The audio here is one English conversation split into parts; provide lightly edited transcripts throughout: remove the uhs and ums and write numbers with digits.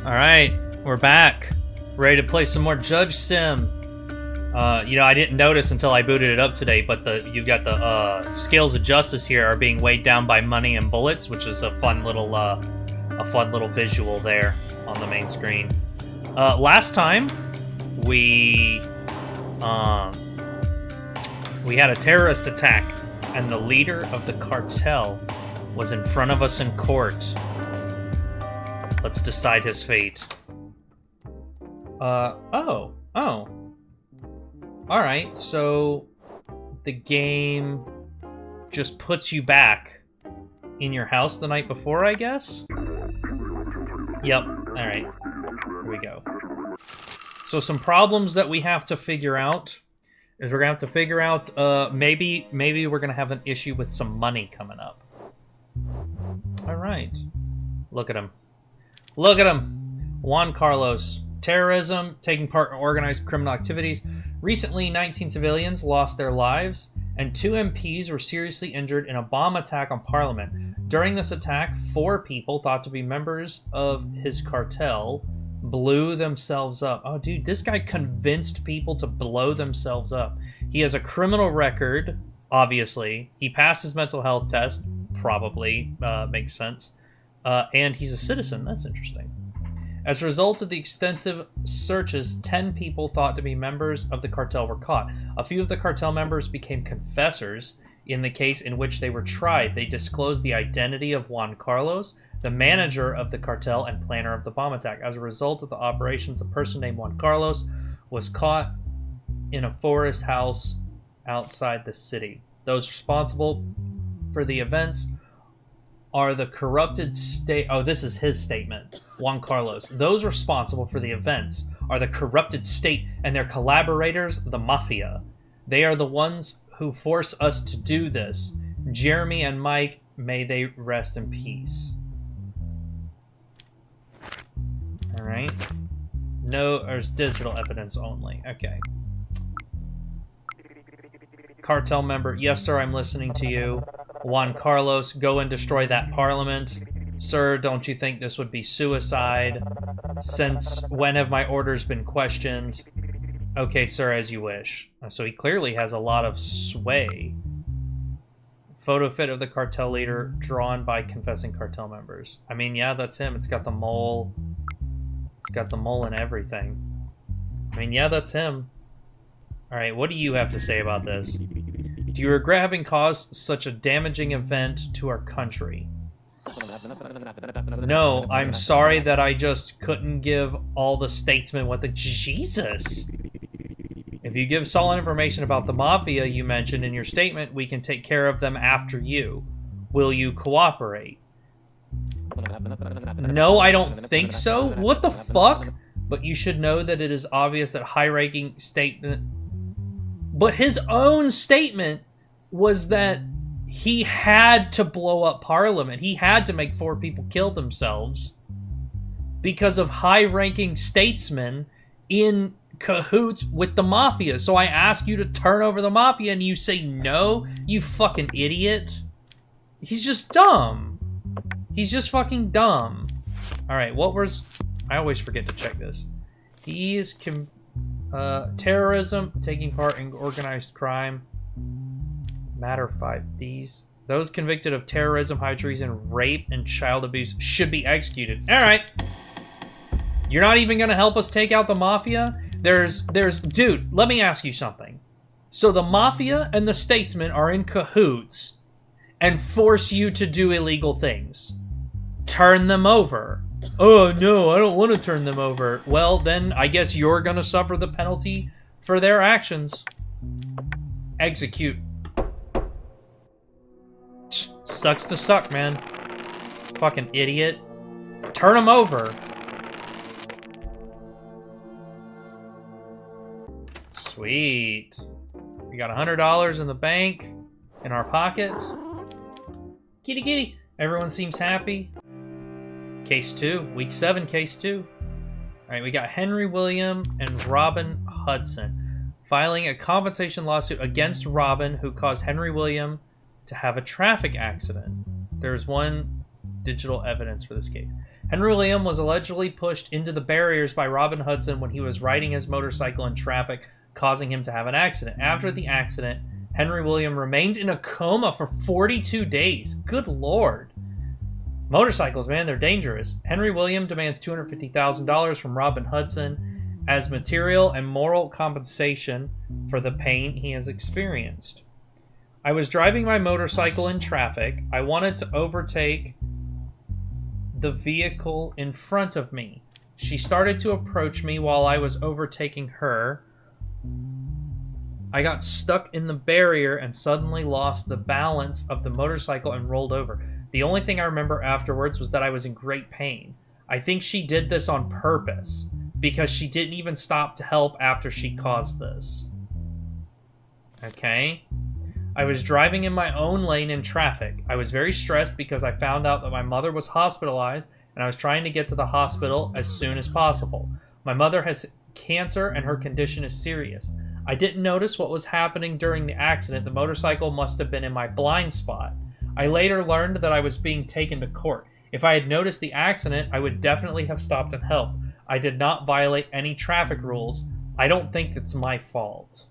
Alright, we're back. Ready to play some more JudgeSim. You know, I didn't notice until I booted it up today, but you've got the scales of justice here are being weighed down by money and bullets, which is a fun little visual there on the main screen. Last time we had a terrorist attack, and the leader of the cartel was in front of us in court. Let's decide his fate. Oh. Alright, so the game just puts you back in your house the night before, I guess? Yep, alright. Here we go. So some problems that we have to figure out is we're gonna have to figure out, maybe we're gonna have an issue with some money coming up. Alright. Look at him. Look at him! Juan Carlos. Terrorism, taking part in organized criminal activities. Recently, 19 civilians lost their lives, and 2 MPs were seriously injured in a bomb attack on Parliament. During this attack, 4 people, thought to be members of his cartel, blew themselves up. Oh, dude, this guy convinced people to blow themselves up. He has a criminal record, obviously. He passed his mental health test, probably, makes sense. And he's a citizen. That's interesting. As a result of the extensive searches, 10 people thought to be members of the cartel were caught. A few of the cartel members became confessors in the case in which they were tried. They disclosed the identity of Juan Carlos, the manager of the cartel and planner of the bomb attack. As a result of the operations, a person named Juan Carlos was caught in a forest house outside the city. Those responsible for the events are the corrupted state... Oh, this is his statement. Juan Carlos. Those responsible for the events are the corrupted state and their collaborators, the mafia. They are the ones who force us to do this. Jeremy and Mike, may they rest in peace. Alright. No, there's digital evidence only. Okay. Cartel member, yes sir, I'm listening to you. Juan Carlos, go and destroy that parliament. Sir, don't you think this would be suicide? Since when have my orders been questioned? Okay, sir, as you wish. So he clearly has a lot of sway. Photo fit of the cartel leader drawn by confessing cartel members. I mean, yeah, that's him. It's got the mole. It's got the mole and everything. I mean, yeah, that's him. Alright, what do you have to say about this? Do you regret having caused such a damaging event to our country? No, I'm sorry that I just couldn't give all the statesmen what the... Jesus! If you give solid information about the mafia you mentioned in your statement, we can take care of them after you. Will you cooperate? No, I don't think so. What the fuck? But you should know that it is obvious that high-ranking statement... But his own statement was that he had to blow up Parliament. He had to make 4 people kill themselves because of high-ranking statesmen in cahoots with the mafia. So I ask you to turn over the mafia and you say no, you fucking idiot. He's just dumb. He's just fucking dumb. Alright, what was... I always forget to check this. He is... terrorism, taking part in organized crime. Matter 5. Those convicted of terrorism, high treason, rape, and child abuse should be executed. Alright. You're not even gonna help us take out the mafia? Dude, let me ask you something. So the mafia and the statesmen are in cahoots and force you to do illegal things. Turn them over. Oh, no, I don't want to turn them over. Well, then I guess you're going to suffer the penalty for their actions. Execute. Sucks to suck, man. Fucking idiot. Turn them over. Sweet. We got $100 in the bank, in our pockets. Kitty kitty. Everyone seems happy. Case 2. Week 7, Case 2. Alright, we got Henry William and Robin Hudson filing a compensation lawsuit against Robin, who caused Henry William to have a traffic accident. There's one digital evidence for this case. Henry William was allegedly pushed into the barriers by Robin Hudson when he was riding his motorcycle in traffic, causing him to have an accident. After the accident, Henry William remained in a coma for 42 days. Good Lord. Motorcycles, man, they're dangerous. Henry William demands $250,000 from Robin Hudson as material and moral compensation for the pain he has experienced. I was driving my motorcycle in traffic. I wanted to overtake the vehicle in front of me. She started to approach me while I was overtaking her. I got stuck in the barrier and suddenly lost the balance of the motorcycle and rolled over. The only thing I remember afterwards was that I was in great pain. I think she did this on purpose because she didn't even stop to help after she caused this. Okay. I was driving in my own lane in traffic. I was very stressed because I found out that my mother was hospitalized and I was trying to get to the hospital as soon as possible. My mother has cancer and her condition is serious. I didn't notice what was happening during the accident. The motorcycle must have been in my blind spot. I later learned that I was being taken to court. If I had noticed the accident, I would definitely have stopped and helped. I did not violate any traffic rules. I don't think it's my fault.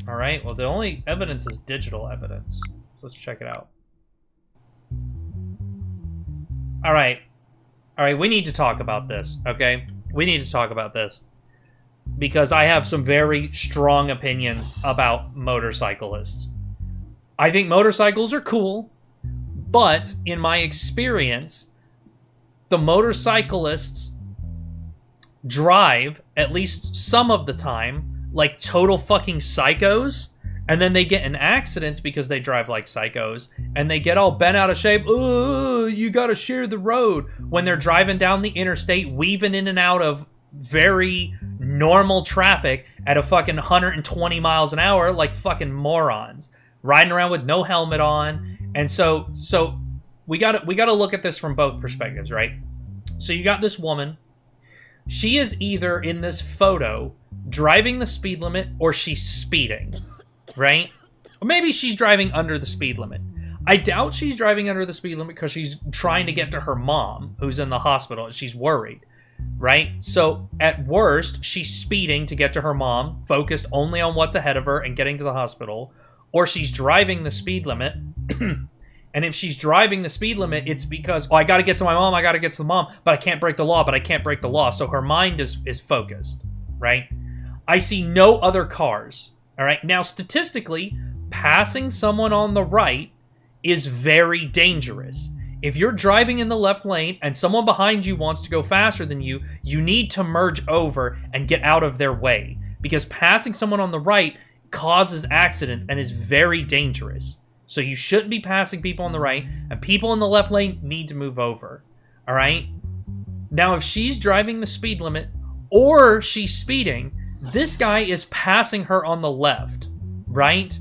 All right, well, the only evidence is digital evidence. So let's check it out. All right, we need to talk about this, okay? We need to talk about this. Because I have some very strong opinions about motorcyclists. I think motorcycles are cool, but in my experience, the motorcyclists drive, at least some of the time, like total fucking psychos, and then they get in accidents because they drive like psychos, and they get all bent out of shape. Oh, you gotta share the road when they're driving down the interstate, weaving in and out of very normal traffic at a fucking 120 miles an hour like fucking morons, riding around with no helmet on. And so we gotta look at this from both perspectives, right? So you got this woman. She is either in this photo driving the speed limit or she's speeding, right? Or maybe she's driving under the speed limit. I doubt she's driving under the speed limit because she's trying to get to her mom who's in the hospital and she's worried, right? So at worst, she's speeding to get to her mom, focused only on what's ahead of her and getting to the hospital, or she's driving the speed limit. And if she's driving the speed limit, it's because, oh, I got to get to my mom, I got to get to the mom, but I can't break the law, but I can't break the law. So her mind is focused, right? I see no other cars, all right? Now, statistically, passing someone on the right is very dangerous. If you're driving in the left lane and someone behind you wants to go faster than you, you need to merge over and get out of their way, because passing someone on the right causes accidents and is very dangerous. So you shouldn't be passing people on the right, and people in the left lane need to move over, all right? Now, if she's driving the speed limit or she's speeding, this guy is passing her on the left, right?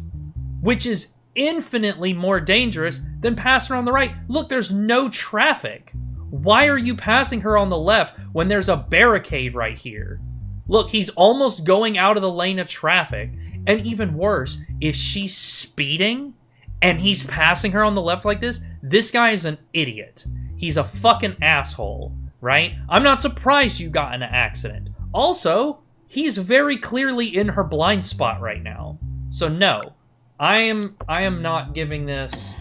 Which is infinitely more dangerous than passing her on the right. Look, there's no traffic. Why are you passing her on the left when there's a barricade right here? Look, he's almost going out of the lane of traffic. And even worse, if she's speeding and he's passing her on the left like this guy is an idiot. He's a fucking asshole, right? I'm not surprised you got in an accident. Also, he's very clearly in her blind spot right now. So no, I am not giving this...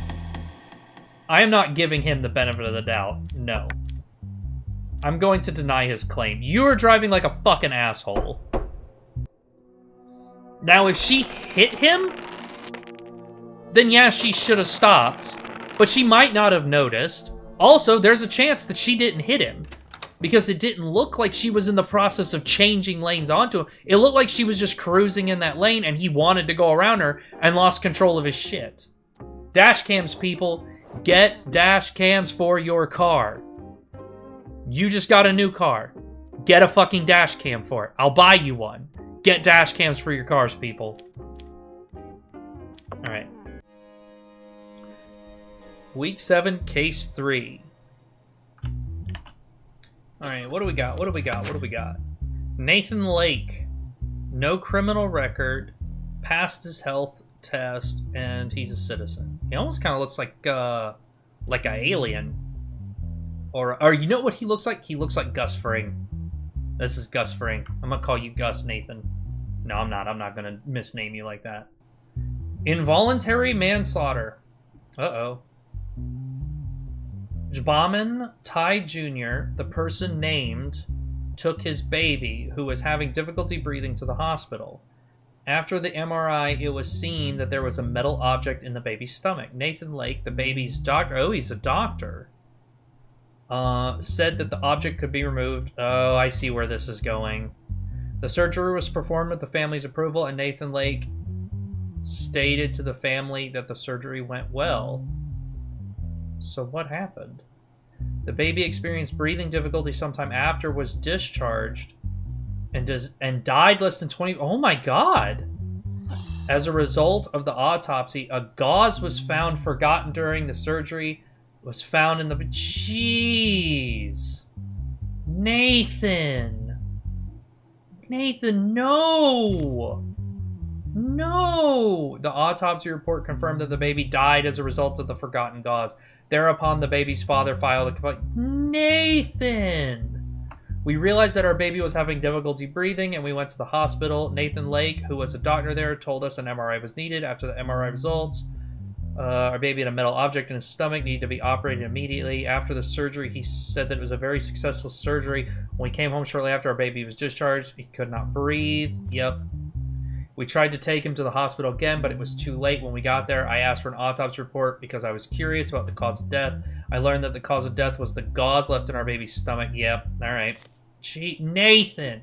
I am not giving him the benefit of the doubt. No. I'm going to deny his claim. You are driving like a fucking asshole. Now, if she hit him, then yeah, she should have stopped. But she might not have noticed. Also, there's a chance that she didn't hit him, because it didn't look like she was in the process of changing lanes onto him. It looked like she was just cruising in that lane and he wanted to go around her and lost control of his shit. Dash cams, people. Get dash cams for your car. You just got a new car. Get a fucking dash cam for it. I'll buy you one. Get dash cams for your cars, people. All right. Week 7, case 3. All right, what do we got? What do we got? What do we got? Nathan Lake. No criminal record. Passed his health test, and he's a citizen. He almost kind of looks like Like an alien. Or you know what he looks like? He looks like Gus Fring. This is Gus Fring. I'm gonna call you Gus, Nathan. No, I'm not. I'm not gonna misname you like that. Involuntary manslaughter. Uh-oh. Jbaman Tai Jr., the person named, took his baby, who was having difficulty breathing, to the hospital. After the MRI, it was seen that there was a metal object in the baby's stomach. Nathan Lake, the baby's doctor... Oh, he's a doctor. Said that the object could be removed. Oh, I see where this is going. The surgery was performed with the family's approval, and Nathan Lake stated to the family that the surgery went well. So what happened? The baby experienced breathing difficulty sometime after, was discharged, and died less than 20... Oh my god! As a result of the autopsy, a gauze was found forgotten during the surgery. Was found in the... Jeez! Nathan! Nathan, no! No! The autopsy report confirmed that the baby died as a result of the forgotten gauze. Thereupon, the baby's father filed a complaint. Nathan! We realized that our baby was having difficulty breathing, and we went to the hospital. Nathan Lake, who was a doctor there, told us an MRI was needed. After the MRI results, our baby had a metal object in his stomach, needed to be operated immediately. After the surgery, he said that it was a very successful surgery. When we came home shortly after, our baby was discharged. He could not breathe. Yep. We tried to take him to the hospital again, but it was too late. When we got there, I asked for an autopsy report because I was curious about the cause of death. I learned that the cause of death was the gauze left in our baby's stomach. Yep. All right. Gee, Nathan.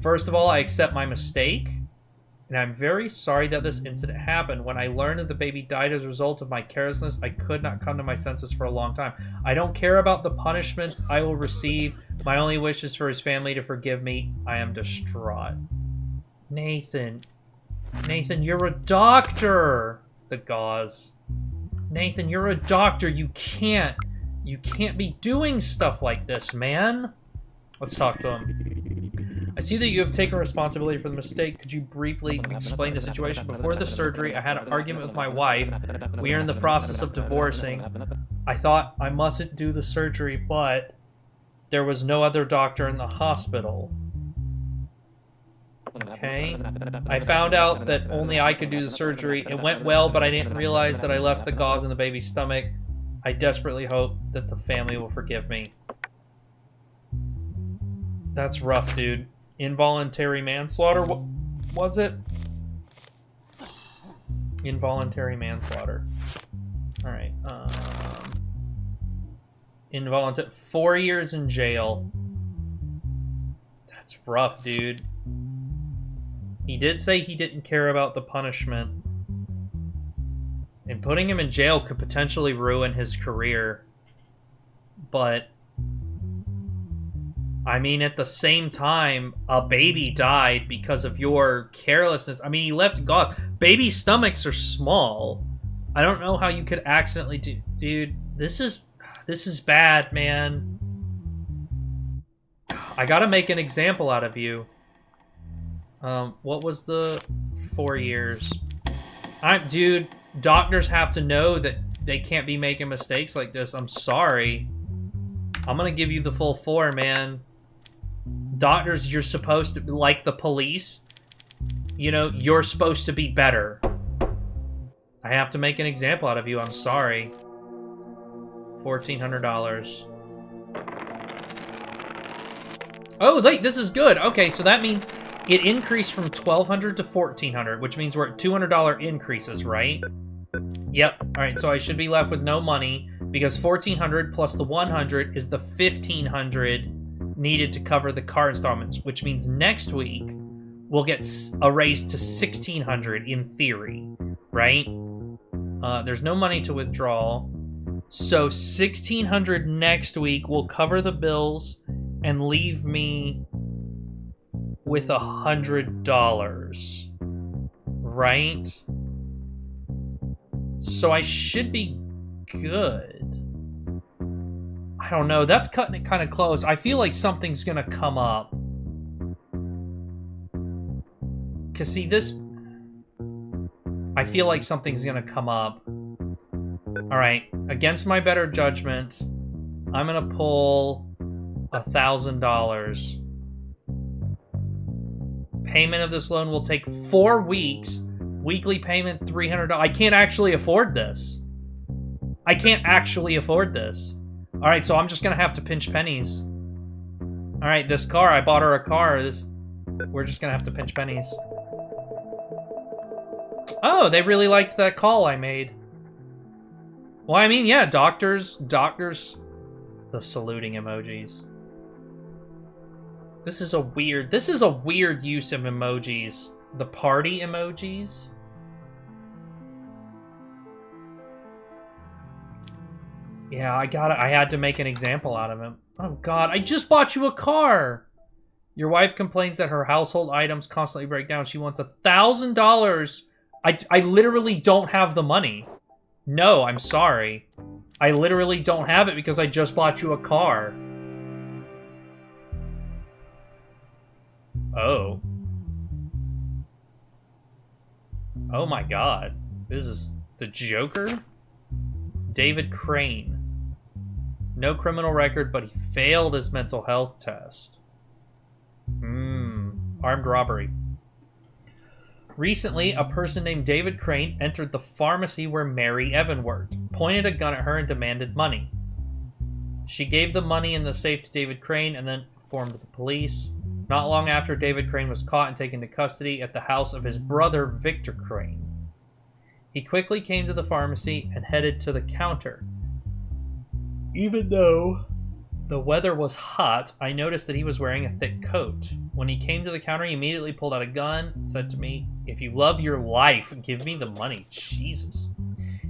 First of all, I accept my mistake, and I'm very sorry that this incident happened. When I learned that the baby died as a result of my carelessness, I could not come to my senses for a long time. I don't care about the punishments I will receive. My only wish is for his family to forgive me. I am distraught. Nathan. Nathan, you're a doctor. The gauze. Nathan, you're a doctor. You can't be doing stuff like this, man. Let's talk to him. I see that you have taken responsibility for the mistake. Could you briefly explain the situation? Before the surgery, I had an argument with my wife. We are in the process of divorcing. I thought I mustn't do the surgery, but there was no other doctor in the hospital. Okay. I found out that only I could do the surgery. It went well, but I didn't realize that I left the gauze in the baby's stomach. I desperately hope that the family will forgive me. That's rough, dude. Involuntary manslaughter? What was it? Involuntary manslaughter. Alright. Involuntary... 4 years in jail. That's rough, dude. He did say he didn't care about the punishment. And putting him in jail could potentially ruin his career. But... I mean, at the same time, a baby died because of your carelessness. I mean, he left gauze. Baby stomachs are small. I don't know how you could accidentally do... Dude, this is bad, man. I gotta make an example out of you. What was the 4 years? Dude, doctors have to know that they can't be making mistakes like this. I'm sorry. I'm gonna give you the full 4, man. Doctors, you're supposed to, like the police, you know, you're supposed to be better. I have to make an example out of you. I'm sorry. $1,400. Oh, wait, this is good. Okay, so that means it increased from $1,200 to $1,400, which means we're at $200 increases, right? Yep. All right, so I should be left with no money because $1,400 plus the $100 is the $1,500 needed to cover the car installments, which means next week we'll get a raise to $1,600 in theory, right? There's no money to withdraw, so $1,600 next week will cover the bills and leave me with $100, right? So I should be good. I don't know. That's cutting it kind of close. I feel like something's gonna come up. Cause see this, I feel like something's gonna come up. Alright, against my better judgment, I'm gonna pull $1,000. Payment of this loan will take 4 weeks. Weekly payment, $300. I can't actually afford this. I can't actually afford this. Alright, so I'm just gonna have to pinch pennies. Alright, this car, I bought her a car. We're just gonna have to pinch pennies. Oh, they really liked that call I made. Well, I mean, yeah, doctors, the saluting emojis. This is a weird use of emojis. The party emojis. Yeah, I had to make an example out of him. Oh God, I just bought you a car. Your wife complains that her household items constantly break down. She wants $1,000. I literally don't have the money. No, I'm sorry. I literally don't have it because I just bought you a car. Oh. Oh my God. This is the Joker? David Crane. No criminal record, but he failed his mental health test. Armed robbery. Recently, a person named David Crane entered the pharmacy where Mary Evan worked, pointed a gun at her, and demanded money. She gave the money in the safe to David Crane and then informed the police. Not long after, David Crane was caught and taken to custody at the house of his brother, Victor Crane. He quickly came to the pharmacy and headed to the counter. Even though the weather was hot, I noticed that he was wearing a thick coat. When he came to the counter, he immediately pulled out a gun and said to me, "If you love your life, give me the money." Jesus.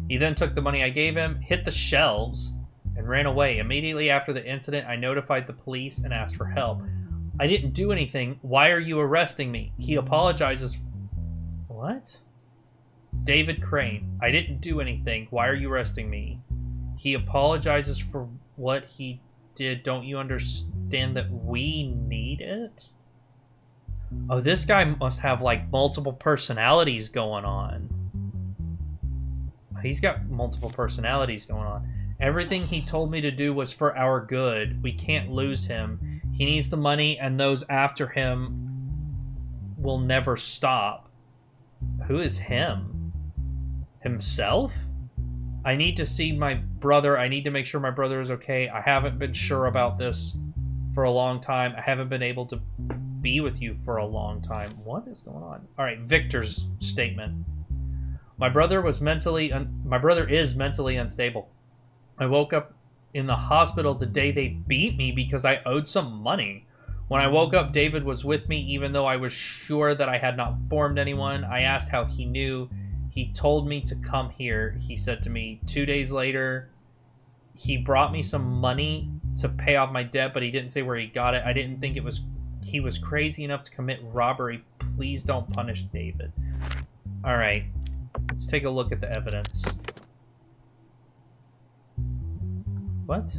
He then took the money I gave him, hit the shelves, and ran away. Immediately after the incident, I notified the police and asked for help. "I didn't do anything. Why are you arresting me?" He apologizes. What? David Crane. "I didn't do anything. Why are you arresting me?" He apologizes for what he did. Don't you understand that we need it? Oh, this guy must have, like, multiple personalities going on. He's got multiple personalities going on. Everything he told me to do was for our good. We can't lose him. He needs the money, and those after him will never stop. Who is him? Himself? I need to see my brother. I need to make sure my brother is okay. I haven't been sure about this for a long time. I haven't been able to be with you for a long time. What is going on? All right, Victor's statement. My brother is mentally unstable. I woke up in the hospital the day they beat me because I owed some money. When I woke up, David was with me, even though I was sure that I had not informed anyone. I asked how he knew. He told me to come here. He said to me 2 days later, he brought me some money to pay off my debt, but he didn't say where he got it. I didn't think he was crazy enough to commit robbery. Please don't punish David. All right, let's take a look at the evidence. What?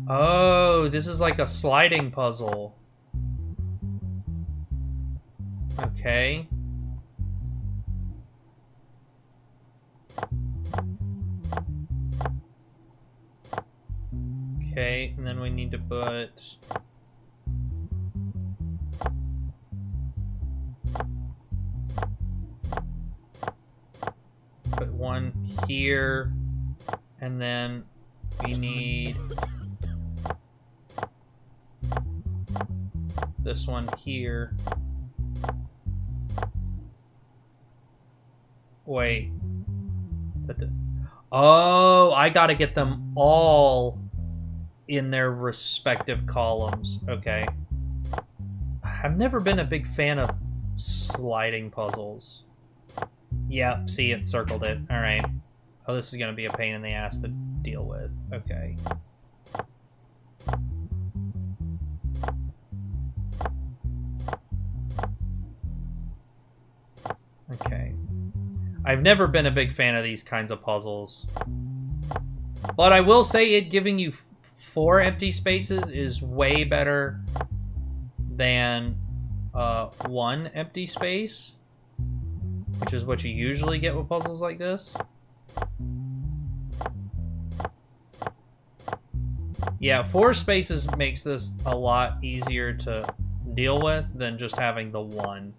Oh, this is like a sliding puzzle. Okay. Okay, and then we need to put... one here, and then we need this one here. Wait. Oh, I gotta get them all in their respective columns. Okay. I've never been a big fan of sliding puzzles. Yeah, see, it circled it. Alright. Oh, this is gonna be a pain in the ass to deal with. Okay. Okay. I've never been a big fan of these kinds of puzzles. But I will say it giving you 4 empty spaces is way better than 1 empty space. which is what you usually get with puzzles like this. Yeah, 4 spaces makes this a lot easier to deal with than just having the 1.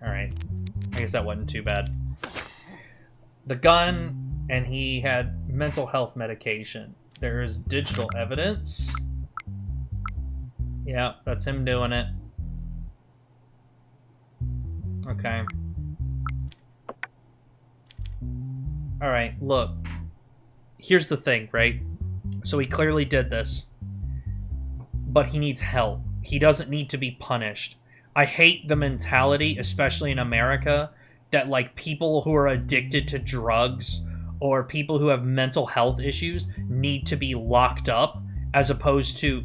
Alright, I guess that wasn't too bad. The gun, and he had mental health medication. There is digital evidence. Yeah, that's him doing it. Okay. Alright, look. Here's the thing, right? So he clearly did this. But he needs help. He doesn't need to be punished. I hate the mentality, especially in America, that like people who are addicted to drugs or people who have mental health issues need to be locked up as opposed to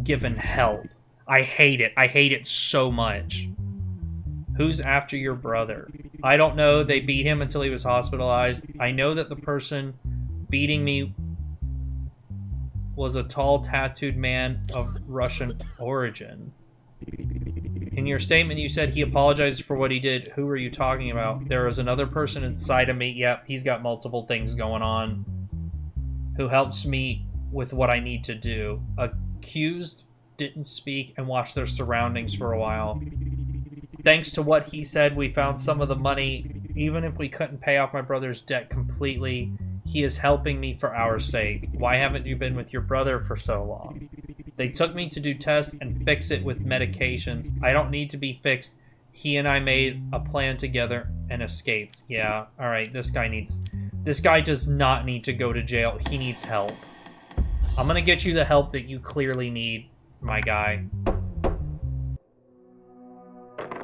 given help. I hate it. I hate it so much. Who's after your brother? I don't know. They beat him until he was hospitalized. I know that the person beating me was a tall, tattooed man of Russian origin. In your statement, you said he apologized for what he did. Who are you talking about? There is another person inside of me. Yep, he's got multiple things going on. Who helps me with what I need to do. Accused didn't speak and watched their surroundings for a while. Thanks to what he said, we found some of the money. Even if we couldn't pay off my brother's debt completely, he is helping me for our sake. Why haven't you been with your brother for so long? They took me to do tests and fix it with medications. I don't need to be fixed. He and I made a plan together and escaped. Yeah, alright, this guy does not need to go to jail. He needs help. I'm gonna get you the help that you clearly need, my guy.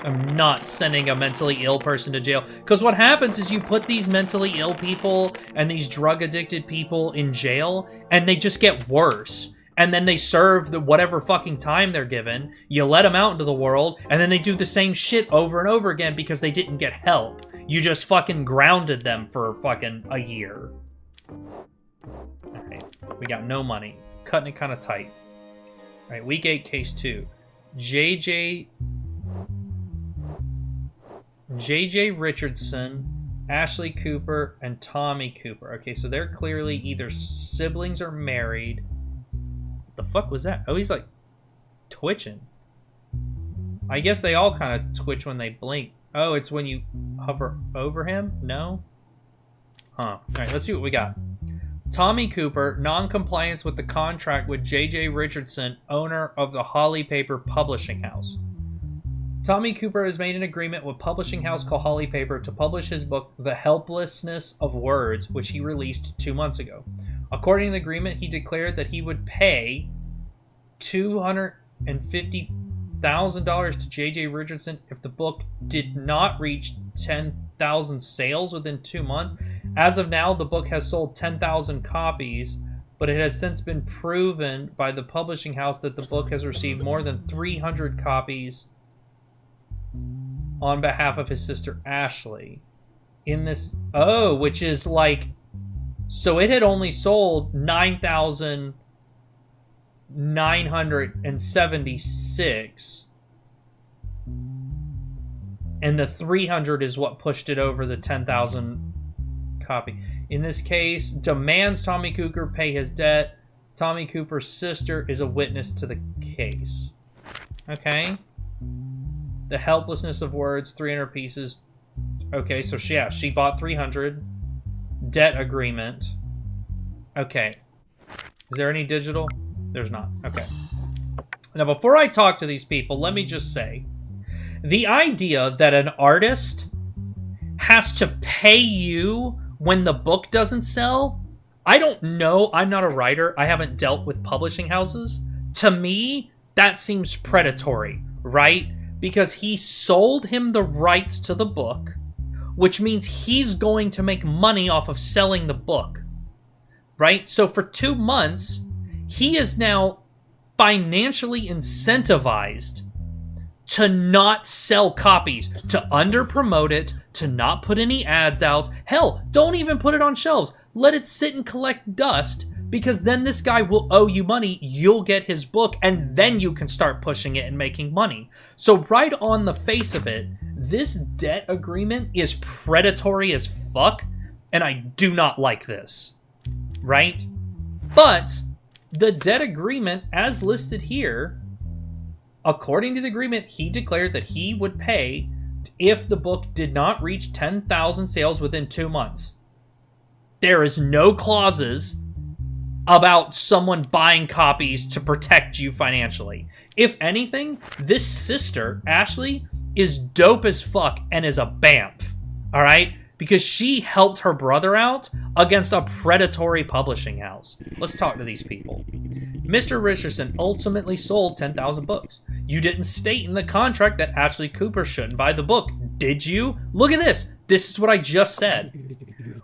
I'm not sending a mentally ill person to jail. Because what happens is you put these mentally ill people and these drug-addicted people in jail, and they just get worse. And then they serve the whatever fucking time they're given. You let them out into the world, and then they do the same shit over and over again because they didn't get help. You just fucking grounded them for fucking a year. Alright, we got no money. Cutting it kind of tight. Alright, week 8, case 2. JJ Richardson, Ashley Cooper, and Tommy Cooper. Okay, so they're clearly either siblings or married. What the fuck was that? Oh, he's like twitching. I guess they all kind of twitch when they blink. Oh, it's when you hover over him? No? Huh. Alright, let's see what we got. Tommy Cooper, non-compliance with the contract with J.J. Richardson, owner of the Holly Paper Publishing House. Tommy Cooper has made an agreement with publishing house called Holly Paper to publish his book, The Helplessness of Words, which he released 2 months ago. According to the agreement, he declared that he would pay $250,000 to J.J. Richardson if the book did not reach 10,000 sales within 2 months. As of now, the book has sold 10,000 copies, but it has since been proven by the publishing house that the book has received more than 300 copies on behalf of his sister Ashley. In this, which is like, so it had only sold 9,976, and the 300 is what pushed it over the 10,000 copy. In this case, demands Tommy Cooper pay his debt. Tommy Cooper's sister is a witness to the case. Okay. The helplessness of words, 300 pieces. Okay, so she bought 300. Debt agreement. Okay. Is there any digital? There's not. Okay. Now, before I talk to these people, let me just say, the idea that an artist has to pay you when the book doesn't sell, I don't know. I'm not a writer. I haven't dealt with publishing houses. To me, that seems predatory, right? Because he sold him the rights to the book, which means he's going to make money off of selling the book, right? So for 2 months, he is now financially incentivized to not sell copies, to under-promote it, to not put any ads out. Hell, don't even put it on shelves. Let it sit and collect dust, because then this guy will owe you money, you'll get his book, and then you can start pushing it and making money. So right on the face of it, This debt agreement is predatory as fuck, and I do not like this. Right? But the debt agreement, as listed here, according to the agreement, he declared that he would pay if the book did not reach 10,000 sales within 2 months. There is no clauses about someone buying copies to protect you financially. If anything, this sister, Ashley, is dope as fuck and is a BAMF. All right? Because she helped her brother out against a predatory publishing house. Let's talk to these people. Mr. Richardson ultimately sold 10,000 books. You didn't state in the contract that Ashley Cooper shouldn't buy the book, did you? Look at this. This is what I just said.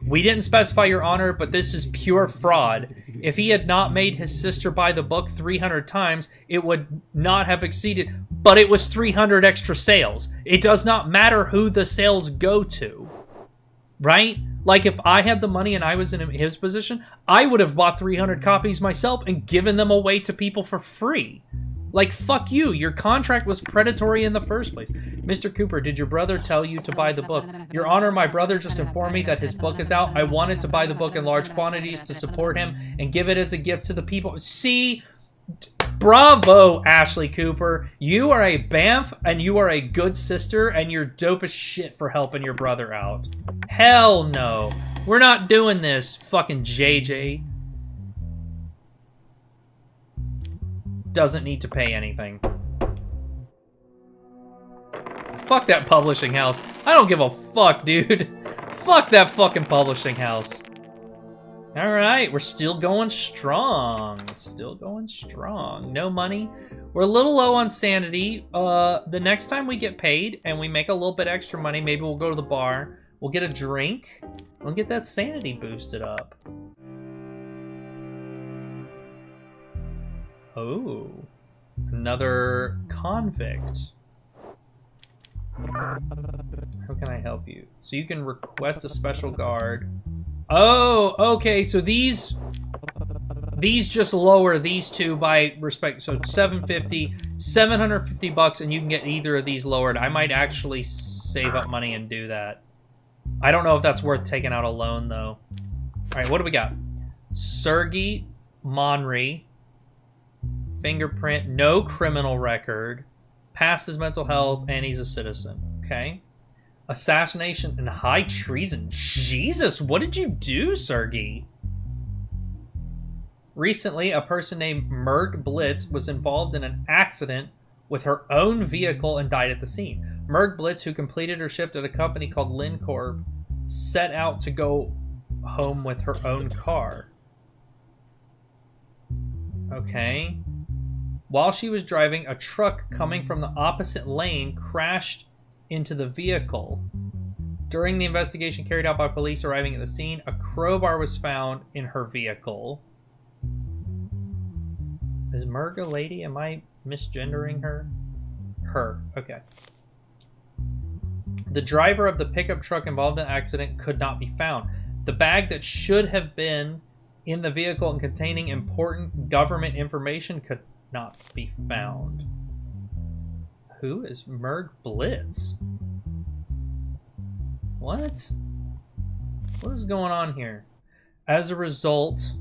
We didn't specify, Your Honor, but this is pure fraud. If he had not made his sister buy the book 300 times, it would not have exceeded, but it was 300 extra sales. It does not matter who the sales go to. Right? Like, if I had the money and I was in his position, I would have bought 300 copies myself and given them away to people for free. Like, fuck you. Your contract was predatory in the first place. Mr. Cooper, did your brother tell you to buy the book? Your Honor, my brother just informed me that his book is out. I wanted to buy the book in large quantities to support him and give it as a gift to the people. See? Bravo, Ashley Cooper. You are a BAMF, and you are a good sister, and you're dope as shit for helping your brother out. Hell no. We're not doing this, fucking JJ. Doesn't need to pay anything. Fuck that publishing house. I don't give a fuck, dude. Fuck that fucking publishing house. Alright, we're still going strong. Still going strong. No money. We're a little low on sanity. The next time we get paid and we make a little bit extra money, maybe we'll go to the bar. We'll get a drink. We'll get that sanity boosted up. Oh. Another convict. How can I help you? So you can request a special guard. Oh, okay, so these just lower these two by respect. So 750, 750 bucks, and you can get either of these lowered. I might actually save up money and do that. I don't know if that's worth taking out a loan, though. All right, what do we got? Sergey Monry. Fingerprint, no criminal record. Passed his mental health, and he's a citizen. Okay. Assassination and high treason. Jesus, what did you do, Sergey? Recently, a person named Merg Blitz was involved in an accident with her own vehicle and died at the scene. Merg Blitz, who completed her shift at a company called Lincorp, set out to go home with her own car. Okay. While she was driving, a truck coming from the opposite lane crashed into the vehicle. During the investigation carried out by police arriving at the scene, a crowbar was found in her vehicle. Is Merg a lady? Am I misgendering her? Her. Okay. The driver of the pickup truck involved in the accident could not be found. The bag that should have been in the vehicle and containing important government information could not be found. Who is Merg Blitz? What? What is going on here? As a result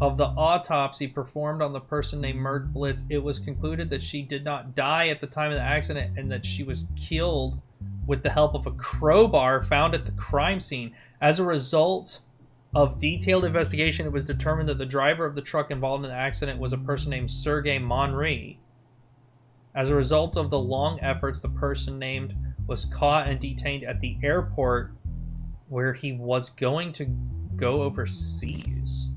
of the autopsy performed on the person named Merg Blitz, it was concluded that she did not die at the time of the accident and that she was killed with the help of a crowbar found at the crime scene. As a result of detailed investigation, it was determined that the driver of the truck involved in the accident was a person named Sergey Monry. As a result of the long efforts, the person named was caught and detained at the airport where he was going to go overseas.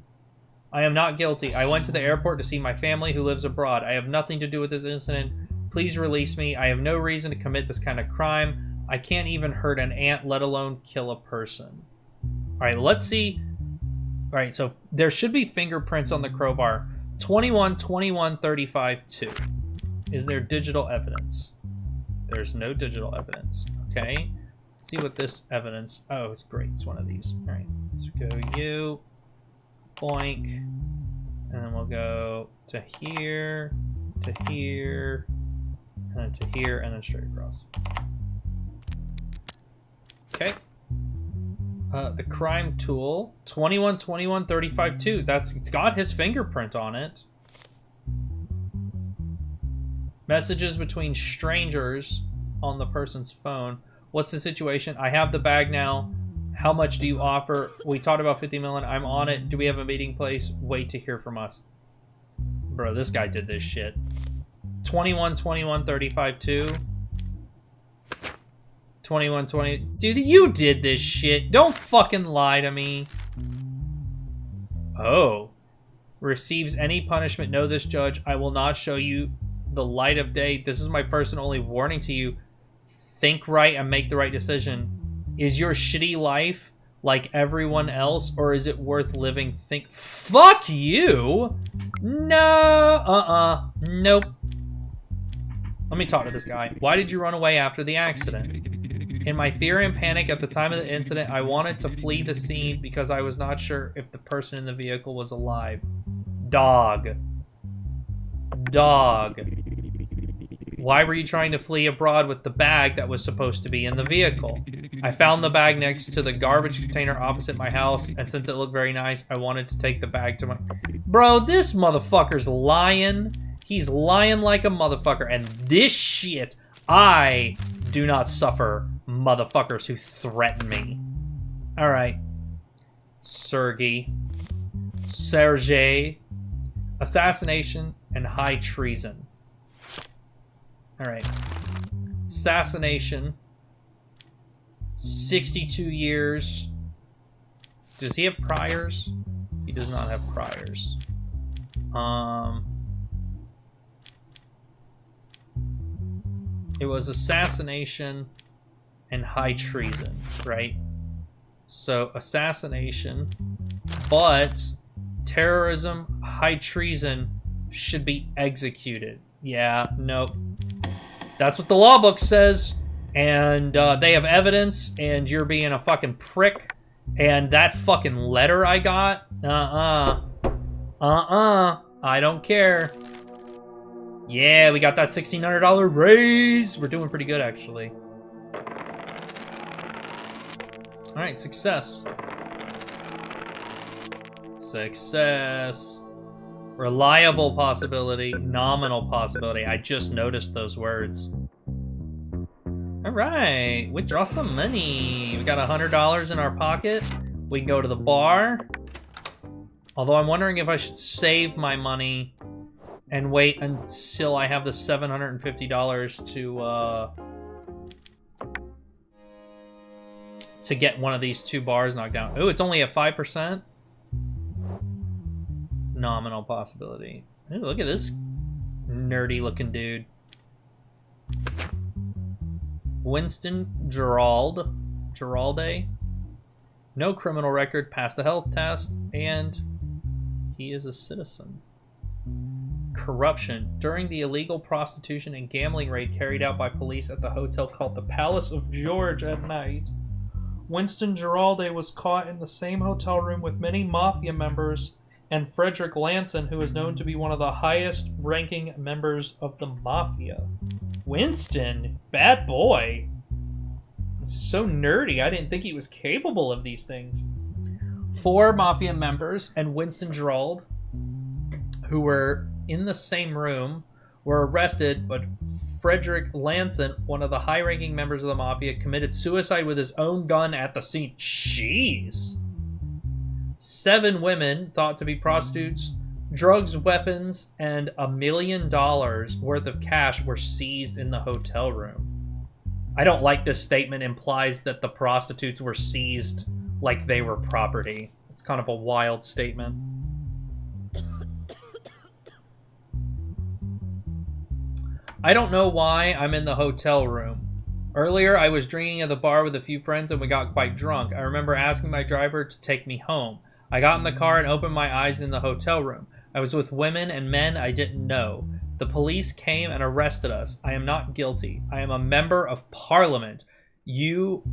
I am not guilty. I went to the airport to see my family who lives abroad. I have nothing to do with this incident. Please release me. I have no reason to commit this kind of crime. I can't even hurt an ant, let alone kill a person. All right, let's see. All right, so there should be fingerprints on the crowbar. 21, 21, 35, 2. Is there digital evidence? There's no digital evidence. Okay. Let's see what this evidence... Oh, it's great. It's one of these. All right. Let's go you. Boink. And then we'll go to here, and then to here, and then straight across. Okay. The crime tool, 21-21-35-2. It's got his fingerprint on it. Messages between strangers on the person's phone. What's the situation? I have the bag now. How much do you offer? We talked about 50 million. I'm on it. Do we have a meeting place? Wait to hear from us. Bro, this guy did this shit. 21-21-35-2. 21-20. Dude, you did this shit. Don't fucking lie to me. Oh. Receives any punishment. Know this, judge. I will not show you the light of day. This is my first and only warning to you. Think right and make the right decision. Is your shitty life like everyone else, or is it worth living? Think. Fuck you! No. Nope. Let me talk to this guy. Why did you run away after the accident? In my fear and panic at the time of the incident, I wanted to flee the scene because I was not sure if the person in the vehicle was alive. Dog. Why were you trying to flee abroad with the bag that was supposed to be in the vehicle? I found the bag next to the garbage container opposite my house, and since it looked very nice, I wanted to take the bag to my... Bro, this motherfucker's lying. He's lying like a motherfucker, and this shit, I do not suffer motherfuckers who threaten me. Alright. Sergey. Assassination and high treason. Alright. Assassination. 62 years. Does he have priors? He does not have priors. It was assassination and high treason, right? So assassination, but terrorism, high treason should be executed. Yeah, nope. That's what the law book says, and they have evidence, and you're being a fucking prick. And that fucking letter I got, I don't care. Yeah, we got that $1,600 raise. We're doing pretty good, actually. All right, success. Success. Reliable possibility, nominal possibility. I just noticed those words. All right, withdraw some money. We got $100 in our pocket. We can go to the bar. Although I'm wondering if I should save my money and wait until I have the $750 to get one of these two bars knocked down. Ooh, it's only at 5%. Nominal possibility. Ooh, look at this nerdy looking dude. Winston Geralde. No criminal record, passed the health test, and he is a citizen. Corruption. During the illegal prostitution and gambling raid carried out by police at the hotel called the Palace of George at night, Winston Geralde was caught in the same hotel room with many mafia members and Frederick Lanson, who is known to be one of the highest-ranking members of the mafia. Winston? Bad boy. So nerdy. I didn't think he was capable of these things. 4 mafia members and Winston Geralde, who were in the same room, were arrested, but Frederick Lanson, one of the high-ranking members of the mafia, committed suicide with his own gun at the scene. Jeez. 7 women thought to be prostitutes, drugs, weapons, and $1 million worth of cash were seized in the hotel room. I don't like this statement implies that the prostitutes were seized like they were property. It's kind of a wild statement. I don't know why I'm in the hotel room. Earlier, I was drinking at the bar with a few friends and we got quite drunk. I remember asking my driver to take me home. I got in the car and opened my eyes in the hotel room. I was with women and men I didn't know. The police came and arrested us. I am not guilty. I am a member of parliament. You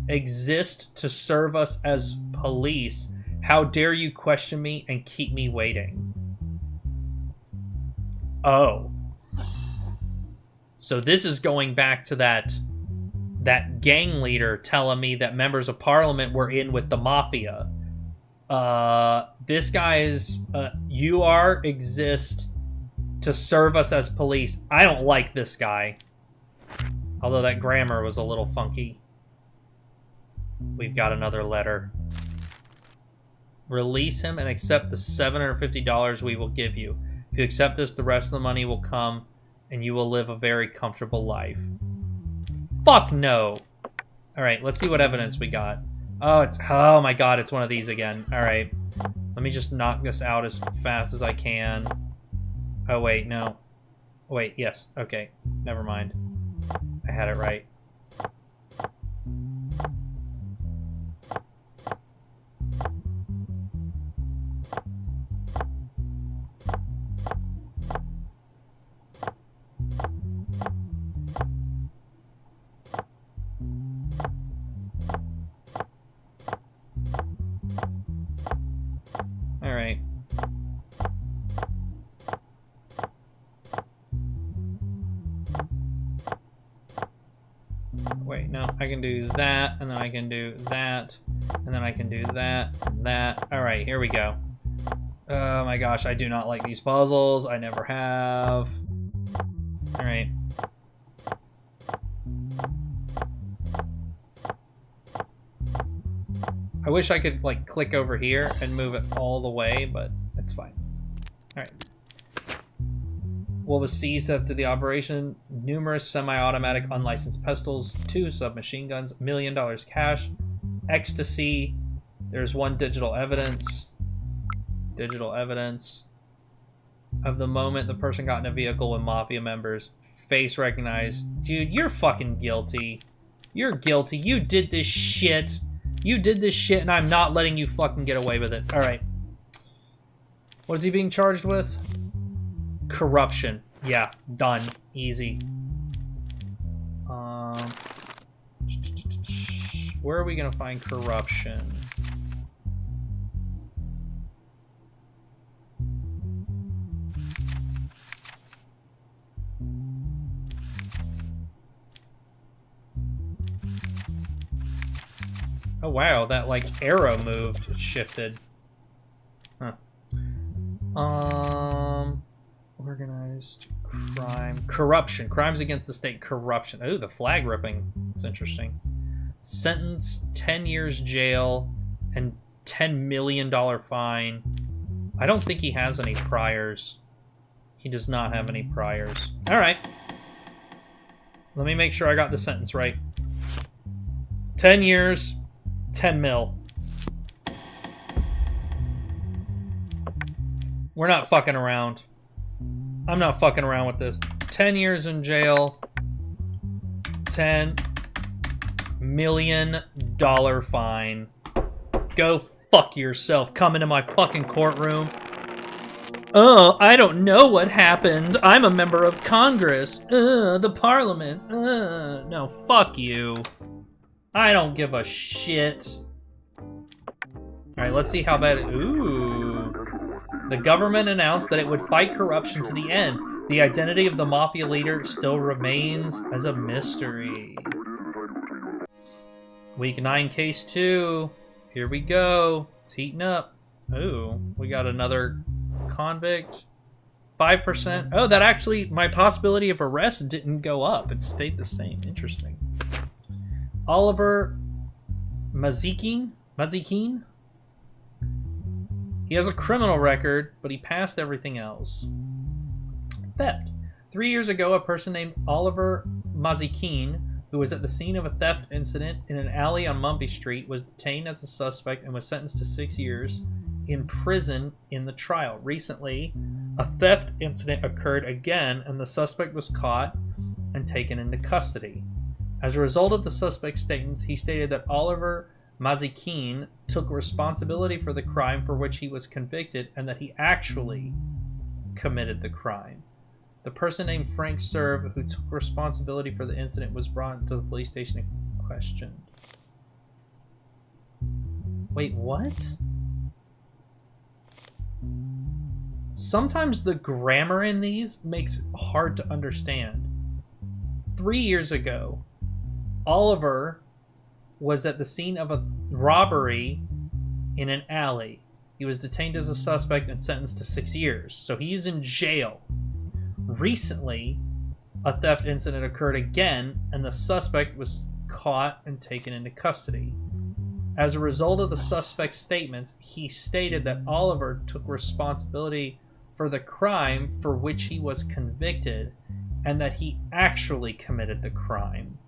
exist to serve us as police. How dare you question me and keep me waiting? Oh. So this is going back to that that gang leader telling me that members of parliament were in with the mafia. This guy is, exist to serve us as police. I don't like this guy. Although that grammar was a little funky. We've got another letter. Release him and accept the $750 we will give you. If you accept this, the rest of the money will come and you will live a very comfortable life. Fuck no. Alright, let's see what evidence we got. Oh my god, it's one of these again. Alright. Let me just knock this out as fast as I can. Oh wait, no. Wait, yes. Okay. Never mind. I had it right. Alright. Wait, no, I can do that, and then I can do that, and then I can do that, and that. Alright, here we go. Oh my gosh, I do not like these puzzles. I never have. Alright. I wish I could, like, click over here and move it all the way, but it's fine. Alright. What was seized after the operation? Numerous semi-automatic unlicensed pistols, 2 submachine guns, $1 million cash, ecstasy. There's 1 digital evidence. Digital evidence of the moment the person got in a vehicle with mafia members. Face recognized. Dude, you're fucking guilty. You're guilty. You did this shit. You did this shit, and I'm not letting you fucking get away with it. Alright. What is he being charged with? Corruption. Yeah, done. Easy. Where are we gonna find corruption? Oh wow, that like arrow moved, it shifted. Huh. Organized crime. Corruption. Crimes against the state. Corruption. Oh, the flag ripping. That's interesting. Sentence, 10 years jail and $10 million fine. I don't think he has any priors. He does not have any priors. Alright. Let me make sure I got the sentence right. 10 years, 10 mil. We're not fucking around. I'm not fucking around with this. 10 years in jail. $10 million fine. Go fuck yourself. Come into my fucking courtroom. Oh, I don't know what happened. I'm a member of Congress. The parliament. No, fuck you. I don't give a shit. Alright, let's see how bad it... Ooh. The government announced that it would fight corruption to the end. The identity of the mafia leader still remains as a mystery. Week 9, case 2. Here we go. It's heating up. Ooh, we got another convict. 5%. Oh, that actually, my possibility of arrest didn't go up. It stayed the same. Interesting. Oliver Mazikin? He has a criminal record, but he passed everything else. Theft. 3 years ago, a person named Oliver Mazikin, who was at the scene of a theft incident in an alley on Mumpy Street, was detained as a suspect and was sentenced to 6 years in prison in the trial. Recently, a theft incident occurred again, and the suspect was caught and taken into custody. As a result of the suspect's statements, he stated that Oliver Mazikin took responsibility for the crime for which he was convicted and that he actually committed the crime. The person named Frank Serve, who took responsibility for the incident, was brought to the police station and questioned. Wait, what? Sometimes the grammar in these makes it hard to understand. 3 years ago, Oliver was at the scene of a robbery in an alley. He was detained as a suspect and sentenced to 6 years. So he's in jail. Recently, a theft incident occurred again, and the suspect was caught and taken into custody. As a result of the suspect's statements, he stated that Oliver took responsibility for the crime for which he was convicted, and that he actually committed the crime.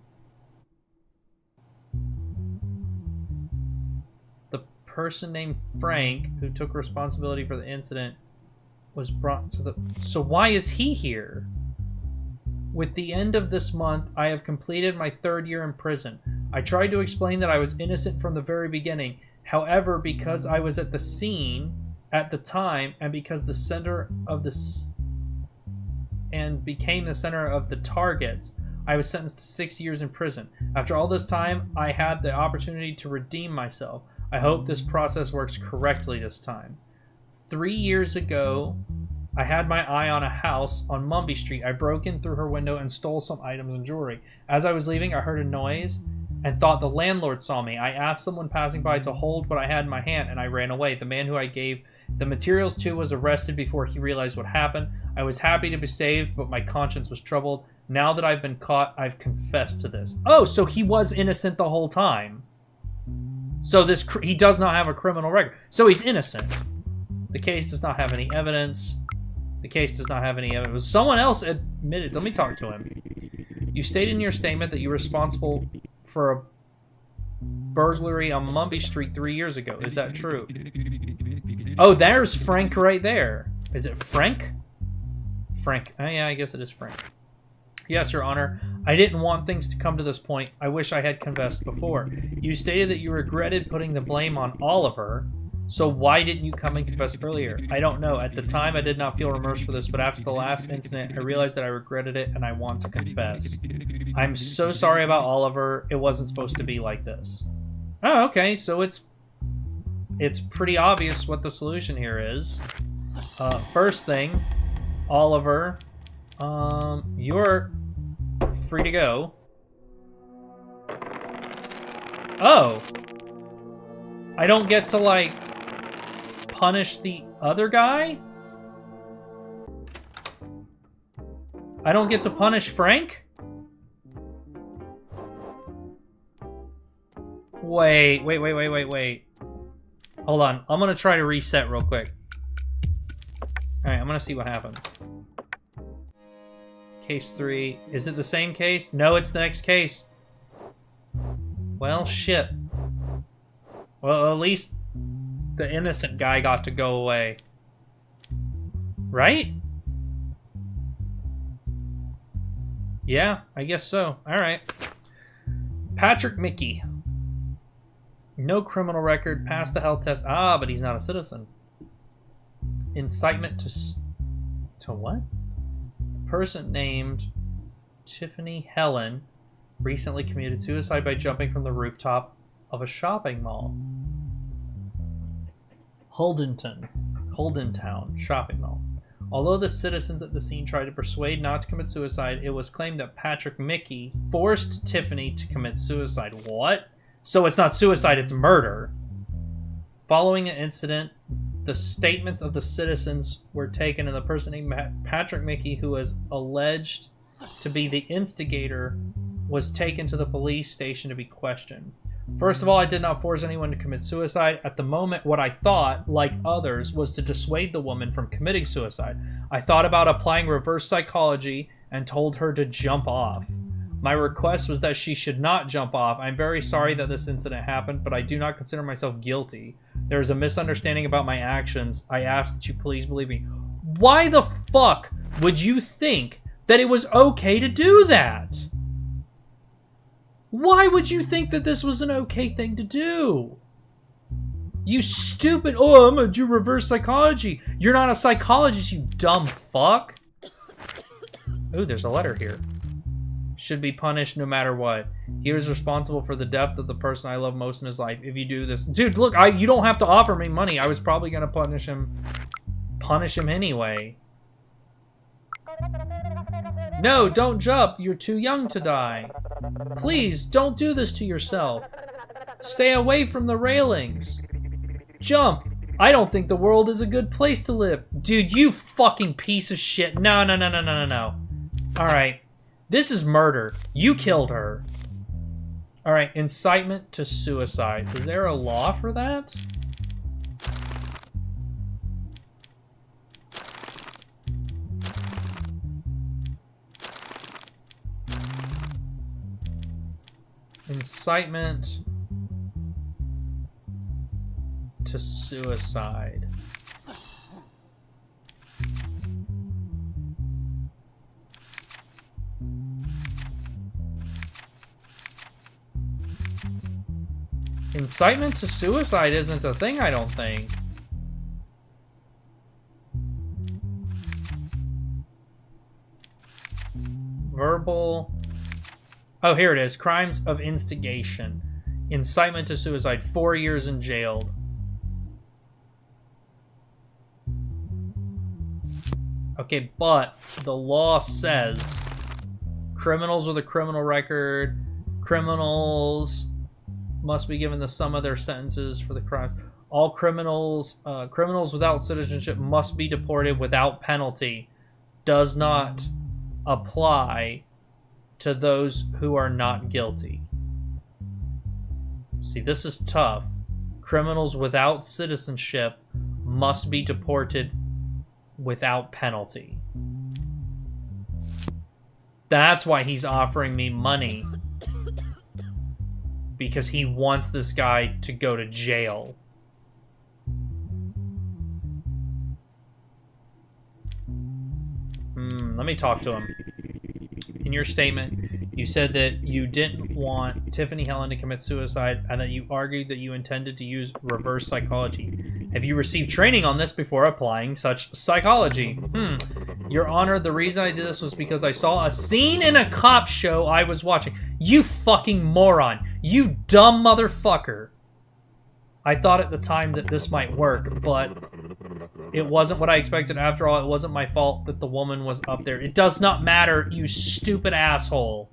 The person named Frank, who took responsibility for the incident, was brought to the... So why is he here? With the end of this month, I have completed my 3rd year in prison. I tried to explain that I was innocent from the very beginning. However, because I was at the scene at the time, and because the center of this and became the center of the targets, I was sentenced to 6 years in prison. After all this time, I had the opportunity to redeem myself. I hope this process works correctly this time. 3 years ago, I had my eye on a house on Mumby Street. I broke in through her window and stole some items and jewelry. As I was leaving, I heard a noise and thought the landlord saw me. I asked someone passing by to hold what I had in my hand, and I ran away. The man who I gave the materials to was arrested before he realized what happened. I was happy to be saved, but my conscience was troubled. Now that I've been caught, I've confessed to this. Oh, so he was innocent the whole time. So he does not have a criminal record. So he's innocent. The case does not have any evidence. The case does not have any evidence. Someone else admitted. Let me talk to him. You stated in your statement that you were responsible for a burglary on Mumby Street 3 years ago. Is that true? Oh, there's Frank right there. Is it Frank? Frank. Oh, yeah, I guess it is Frank. Yes, Your Honor. I didn't want things to come to this point. I wish I had confessed before. You stated that you regretted putting the blame on Oliver. So why didn't you come and confess earlier? I don't know. At the time, I did not feel remorse for this, but after the last incident, I realized that I regretted it and I want to confess. I'm so sorry about Oliver. It wasn't supposed to be like this. Oh, okay. So it's pretty obvious what the solution here is. First thing, Oliver, you're free to go. Oh. I don't get to, like, punish the other guy? I don't get to punish Frank? Wait. Hold on. I'm gonna try to reset real quick. Alright, I'm gonna see what happened. Case 3. Is it the same case? No, it's the next case. Well, shit. Well, at least the innocent guy got to go away. Right? Yeah, I guess so. Alright. Patrick Mickey. No criminal record, passed the health test. Ah, but he's not a citizen. Incitement to what? The person named Tiffany Helen recently committed suicide by jumping from the rooftop of a shopping mall. Holdentown shopping mall. Although the citizens at the scene tried to persuade not to commit suicide, it was claimed that Patrick Mickey forced Tiffany to commit suicide. What? So it's not suicide, it's murder. Following the incident, the statements of the citizens were taken, and the person named Patrick Mickey, who was alleged to be the instigator, was taken to the police station to be questioned. First of all, I did not force anyone to commit suicide. At the moment, what I thought, like others, was to dissuade the woman from committing suicide. I thought about applying reverse psychology and told her to jump off. My request was that she should not jump off. I'm very sorry that this incident happened, but I do not consider myself guilty. There is a misunderstanding about my actions. I ask that you please believe me. Why the fuck would you think that it was okay to do that? Why would you think that this was an okay thing to do? You stupid... Oh, I'm gonna do reverse psychology. You're not a psychologist, you dumb fuck. Ooh, there's a letter here. Should be punished no matter what. He was responsible for the death of the person I love most in his life. If you do this... Dude, look, you don't have to offer me money. I was probably gonna punish him anyway. No, don't jump. You're too young to die. Please, don't do this to yourself. Stay away from the railings. Jump. I don't think the world is a good place to live. Dude, you fucking piece of shit. No. Alright. This is murder. You killed her. Alright, incitement to suicide. Is there a law for that? Incitement to suicide. Incitement to suicide isn't a thing, I don't think. Verbal... Oh, here it is. Crimes of instigation. Incitement to suicide. 4 years in jail. Okay, but the law says criminals with a criminal record, criminals must be given the sum of their sentences for the crimes. All criminals without citizenship must be deported without penalty. Does not apply to those who are not guilty. See, this is tough. Criminals without citizenship must be deported without penalty. That's why he's offering me money. Because he wants this guy to go to jail. Let me talk to him. In your statement, you said that you didn't want Tiffany Helen to commit suicide and that you argued that you intended to use reverse psychology. Have you received training on this before applying such psychology? Your Honor, the reason I did this was because I saw a scene in a cop show I was watching. You fucking moron. You dumb motherfucker. I thought at the time that this might work, but it wasn't what I expected. After all, it wasn't my fault that the woman was up there. It does not matter, you stupid asshole.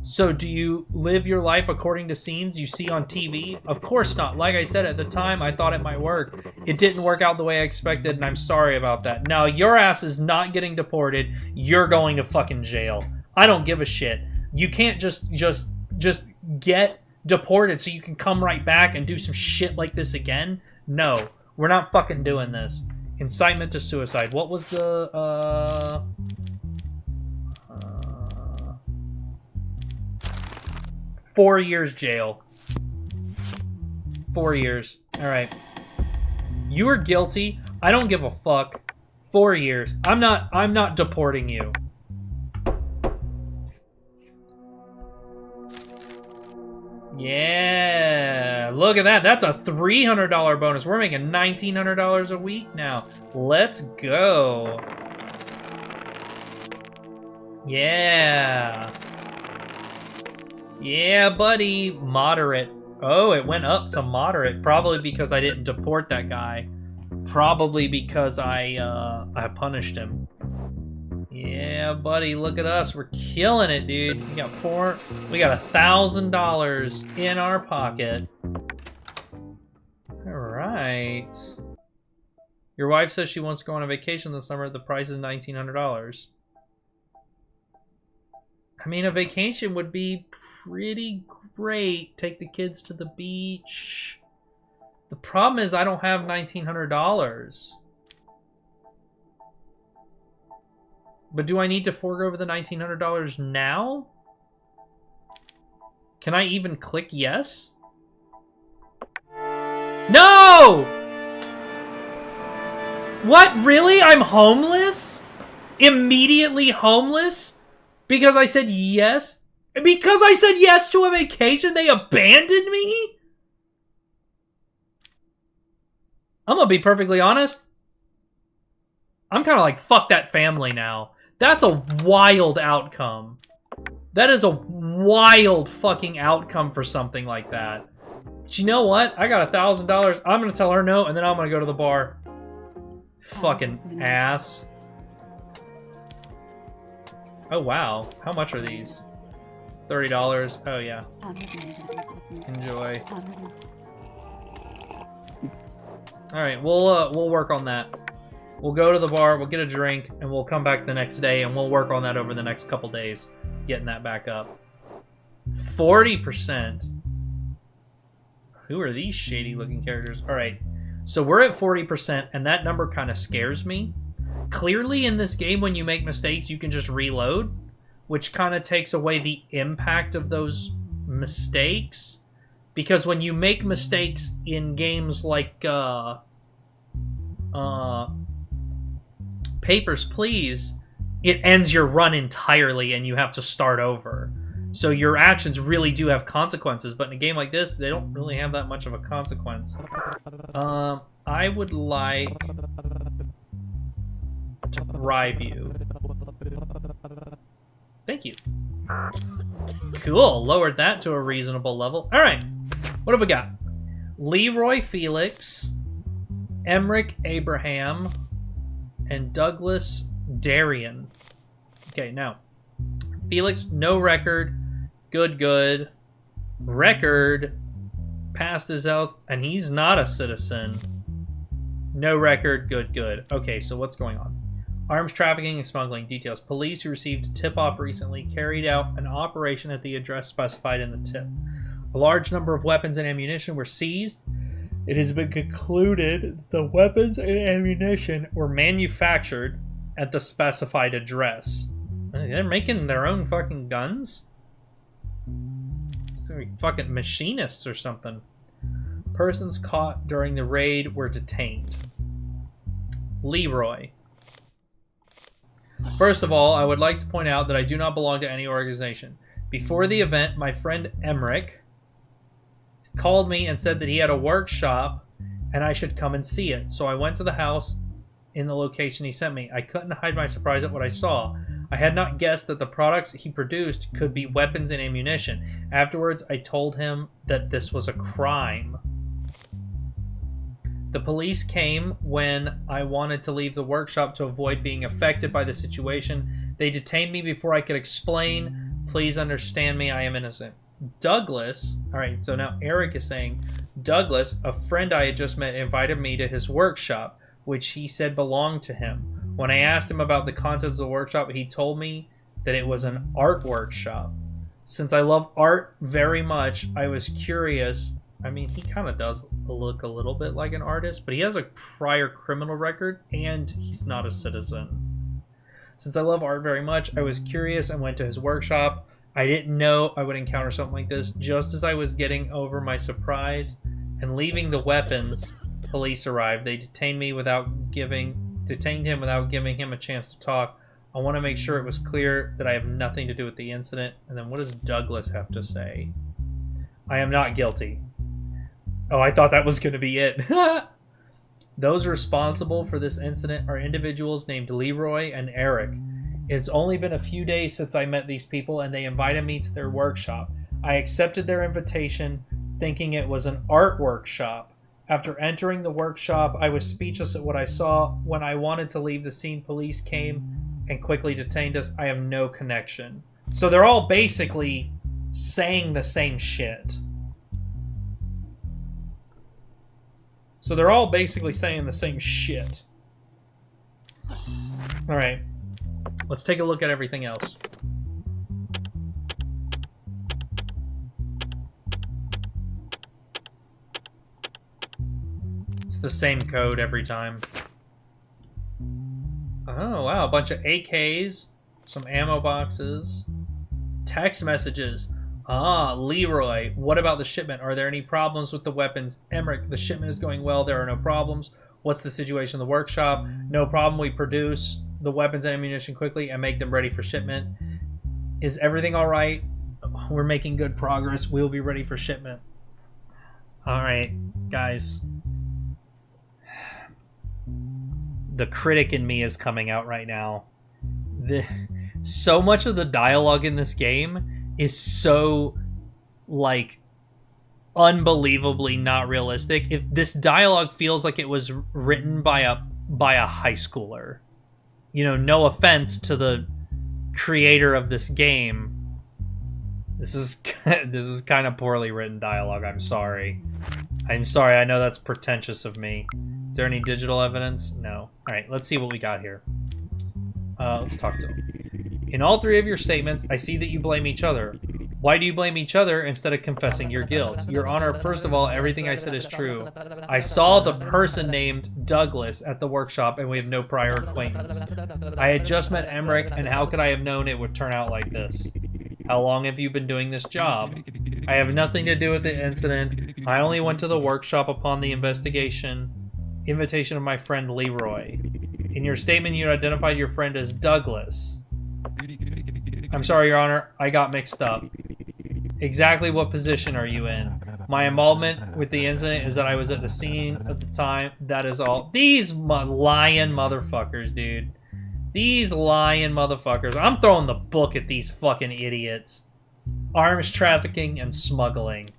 So do you live your life according to scenes you see on TV? Of course not. Like I said, at the time, I thought it might work. It didn't work out the way I expected, and I'm sorry about that. Now, your ass is not getting deported. You're going to fucking jail. I don't give a shit. You can't just get deported so you can come right back and do some shit like this again. No, we're not fucking doing this. Incitement to suicide. What was the 4 years jail. 4 years. All right. You are guilty. I don't give a fuck. 4 years. I'm not deporting you. Yeah, look at that. That's a $300 bonus. We're making $1,900 a week now. Let's go. Yeah. Yeah, buddy. Moderate. Oh, it went up to moderate. Probably because I didn't deport that guy. Probably because I punished him. Yeah, buddy, look at us. We're killing it, dude. We got $1,000 in our pocket. All right. Your wife says she wants to go on a vacation this summer. The price is $1,900. I mean, a vacation would be pretty great. Take the kids to the beach. The problem is I don't have $1,900. But do I need to fork over the $1,900 now? Can I even click yes? No! What? Really? I'm homeless? Immediately homeless? Because I said yes? Because I said yes to a vacation, they abandoned me? I'm gonna be perfectly honest. I'm kind of like, fuck that family now. That's a wild outcome. That is a wild fucking outcome for something like that. But you know what? I got $1,000. I'm gonna tell her no, and then I'm gonna go to the bar. Fucking ass. Oh wow, how much are these? $30. Oh yeah. Enjoy. All right, we'll work on that. We'll go to the bar, we'll get a drink, and we'll come back the next day, and we'll work on that over the next couple days, getting that back up. 40%. Who are these shady-looking characters? All right, so we're at 40%, and that number kind of scares me. Clearly, in this game, when you make mistakes, you can just reload, which kind of takes away the impact of those mistakes. Because when you make mistakes in games like Papers, Please, it ends your run entirely and you have to start over. So your actions really do have consequences, but in a game like this, they don't really have that much of a consequence. I would like to bribe you. Thank you. Cool, lowered that to a reasonable level. All right, what have we got? Leroy Felix, Emmerich Abraham, and Douglas Darian. Okay, now, Felix, no record, good. Record, passed his health, and he's not a citizen. No record, good. Okay, so what's going on? Arms trafficking and smuggling. Details. Police who received a tip-off recently carried out an operation at the address specified in the tip. A large number of weapons and ammunition were seized. It has been concluded the weapons and ammunition were manufactured at the specified address. They're making their own fucking guns? It's like fucking machinists or something. Persons caught during the raid were detained. Leroy. First of all, I would like to point out that I do not belong to any organization. Before the event, my friend Emmerich called me and said that he had a workshop and I should come and see it. So I went to the house in the location he sent me. I couldn't hide my surprise at what I saw. I had not guessed that the products he produced could be weapons and ammunition. Afterwards, I told him that this was a crime. The police came when I wanted to leave the workshop to avoid being affected by the situation. They detained me before I could explain. Please understand me, I am innocent. Douglas, all right, so now Eric is saying, Douglas, a friend I had just met, invited me to his workshop, which he said belonged to him. When I asked him about the contents of the workshop, he told me that it was an art workshop. Since I love art very much, I was curious. I mean, he kind of does look a little bit like an artist, but he has a prior criminal record, and he's not a citizen. Since I love art very much, I was curious and went to his workshop. I didn't know I would encounter something like this. Just as I was getting over my surprise and leaving the weapons, police arrived. They detained him without giving him a chance to talk. I want to make sure it was clear that I have nothing to do with the incident. And then what does Douglas have to say? I am not guilty. Oh, I thought that was going to be it. Those responsible for this incident are individuals named Leroy and Eric. It's only been a few days since I met these people, and they invited me to their workshop. I accepted their invitation, thinking it was an art workshop. After entering the workshop, I was speechless at what I saw. When I wanted to leave the scene, police came and quickly detained us. I have no connection. So they're all basically saying the same shit. So they're all basically saying the same shit. All right. Let's take a look at everything else. It's the same code every time. Oh, wow. A bunch of AKs, some ammo boxes, text messages. Ah, Leroy, what about the shipment? Are there any problems with the weapons? Emmerich, the shipment is going well. There are no problems. What's the situation in the workshop? No problem. We produce the weapons and ammunition quickly and make them ready for shipment. Is everything all right? We're making good progress. We'll be ready for shipment. All right, guys. The critic in me is coming out right now. So much of the dialogue in this game is so, like, unbelievably not realistic. If this dialogue feels like it was written by a high schooler. You know, no offense to the creator of this game, This is this is kind of poorly written dialogue. I'm sorry. I'm sorry. I know that's pretentious of me. Is there any digital evidence? No. All right, let's see what we got here. Let's talk to him. In all three of your statements, I see that you blame each other. Why do you blame each other instead of confessing your guilt? Your Honor, first of all, everything I said is true. I saw the person named Douglas at the workshop, and we have no prior acquaintance. I had just met Emmerich, and how could I have known it would turn out like this? How long have you been doing this job? I have nothing to do with the incident. I only went to the workshop upon the invitation of my friend Leroy. In your statement, you identified your friend as Douglas. I'm sorry, Your Honor, I got mixed up. Exactly what position are you in? My involvement with the incident is that I was at the scene at the time. That is all. These lying motherfuckers, dude. These lying motherfuckers. I'm throwing the book at these fucking idiots. Arms trafficking and smuggling.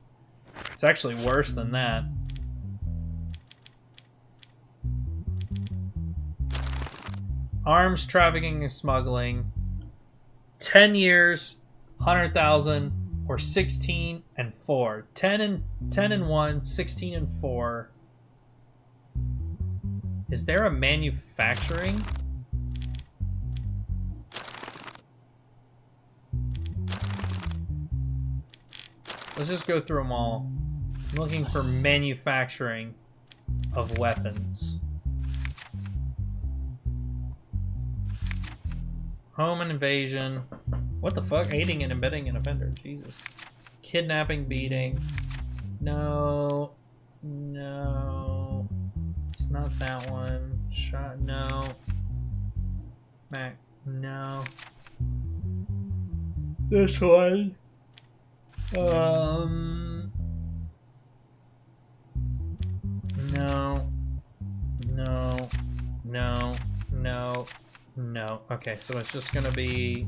It's actually worse than that. Arms trafficking and smuggling. 10 years, 100,000, or 16 and 4. 10 and 1, 16 and 4. Is there a manufacturing? Let's just go through them all. I'm looking for manufacturing of weapons. Home invasion. What the fuck? Aiding and abetting an offender. Jesus. Kidnapping, beating. No. No. It's not that one. Shot. No. Mac. No. This one. No. No. No. No. No. Okay, so it's just gonna be...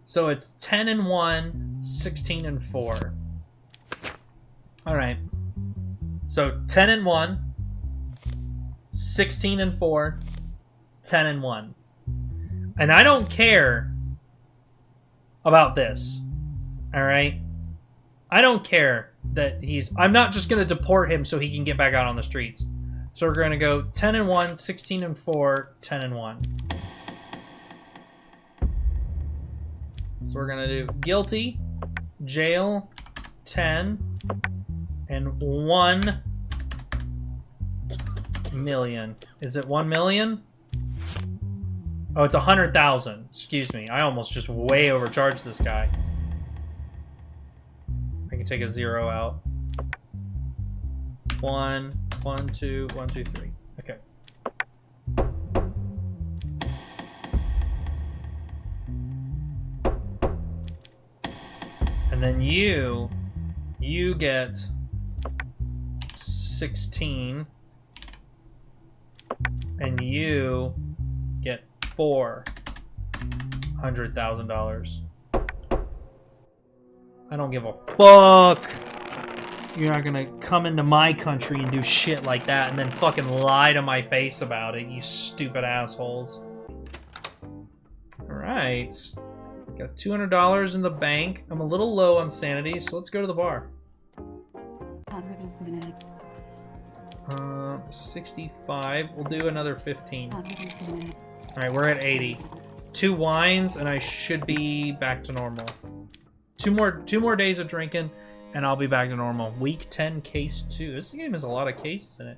So it's 10 and 1, 16 and 4. Alright. So 10 and 1, 16 and 4, 10 and 1. And I don't care about this. Alright? I don't care that he's... I'm not just gonna deport him so he can get back out on the streets. So we're going to go 10 and 1, 16 and 4, 10 and 1. So we're going to do guilty, jail, 10, and 1 million. Is it 1 million? Oh, it's 100,000. Excuse me. I almost just way overcharged this guy. I can take a 0 out. 1, 1, 2, 1, 2, 3. Okay. And then you get 16, and you get $400,000. I don't give a fuck. You're not gonna come into my country and do shit like that and then fucking lie to my face about it, you stupid assholes. Alright. Got $200 in the bank. I'm a little low on sanity, so let's go to the bar. 65. We'll do another 15. Alright, we're at 80. 2 wines, and I should be back to normal. Two more days of drinking, and I'll be back to normal. Week 10, case 2. This game has a lot of cases in it.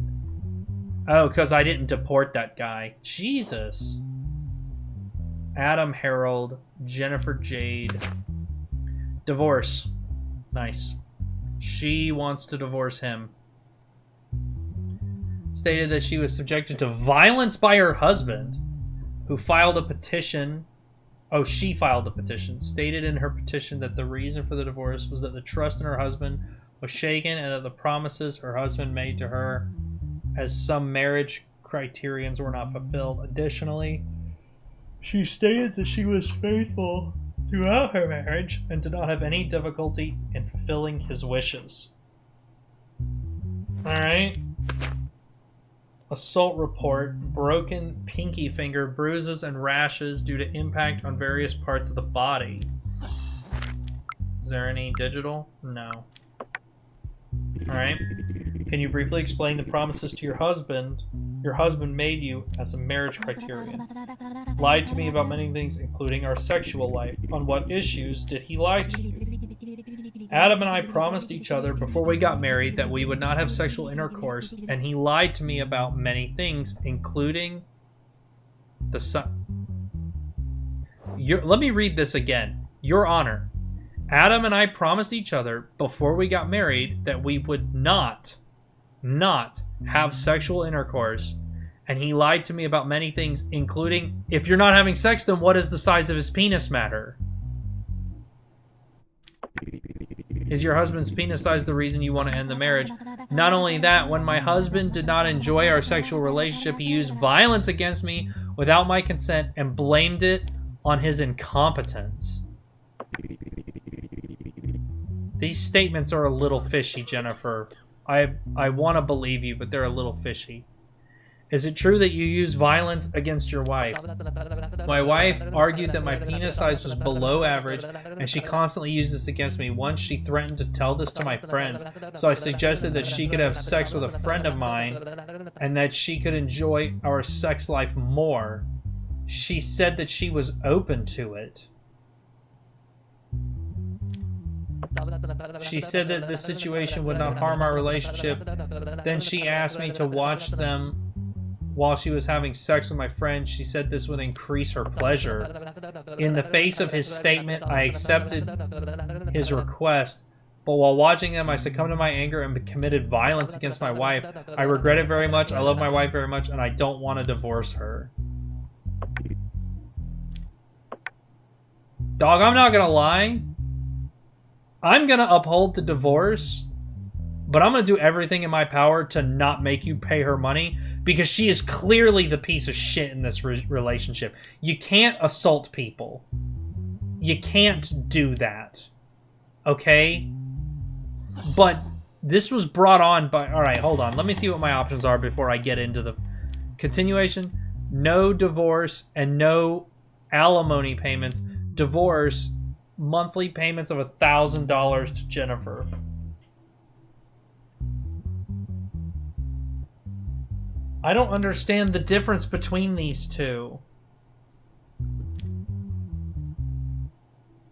Oh, because I didn't deport that guy. Jesus. Adam Harold. Jennifer Jade. Divorce. Nice. She wants to divorce him. Stated that she was subjected to violence by her husband, who filed a petition. Oh, she filed the petition. Stated in her petition that the reason for the divorce was that the trust in her husband was shaken and that the promises her husband made to her as some marriage criterions were not fulfilled. Additionally, she stated that she was faithful throughout her marriage and did not have any difficulty in fulfilling his wishes. Alright. Assault report, broken pinky finger, bruises and rashes due to impact on various parts of the body. Is there any digital? No. Alright. Can you briefly explain the promises to your husband made you as a marriage criterion? Lied to me about many things, including our sexual life. On what issues did he lie to you? Adam and I promised each other before we got married that we would not have sexual intercourse, and he lied to me about many things, including the son. Let me read this again. Your Honor, Adam and I promised each other before we got married that we would not have sexual intercourse, and he lied to me about many things, including, if you're not having sex, then what does the size of his penis matter? Is your husband's penis size the reason you want to end the marriage? Not only that, when my husband did not enjoy our sexual relationship, he used violence against me without my consent and blamed it on his incompetence. These statements are a little fishy, Jennifer. I want to believe you, but they're a little fishy. Is it true that you use violence against your wife? My wife argued that my penis size was below average, and she constantly used this against me. Once she threatened to tell this to my friends, so I suggested that she could have sex with a friend of mine, and that she could enjoy our sex life more. She said that she was open to it. She said that this situation would not harm our relationship. Then she asked me to watch them while she was having sex with my friend. She said this would increase her pleasure. In the face of his statement, I accepted his request, but while watching them, I succumbed to my anger and committed violence against my wife. I regret it very much. I love my wife very much, and I don't want to divorce her. Dog, I'm not gonna lie. I'm gonna uphold the divorce, but I'm gonna do everything in my power to not make you pay her money, because she is clearly the piece of shit in this relationship. You can't assault people. You can't do that. Okay? But this was brought on by... Alright, hold on. Let me see what my options are before I get into the continuation. No divorce and no alimony payments. Divorce, monthly payments of $1,000 to Jennifer. I don't understand the difference between these two.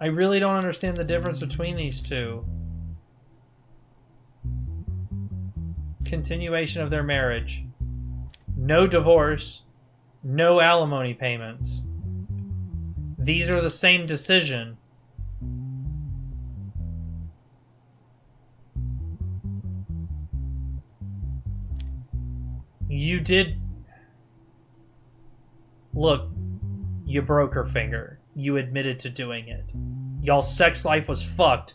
I really don't understand the difference between these two. Continuation of their marriage. No divorce. No alimony payments. These are the same decision. You did... Look, you broke her finger. You admitted to doing it. Y'all's sex life was fucked.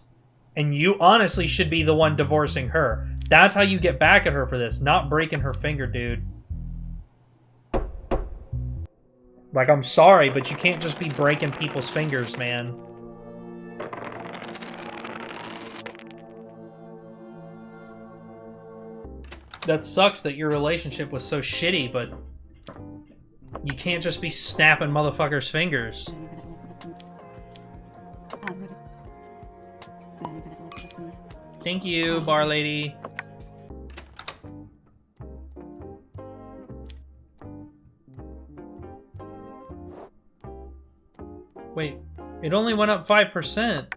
And you honestly should be the one divorcing her. That's how you get back at her for this, not breaking her finger, dude. Like, I'm sorry, but you can't just be breaking people's fingers, man. That sucks that your relationship was so shitty, but you can't just be snapping motherfuckers' fingers. Thank you, bar lady. Wait, it only went up 5%.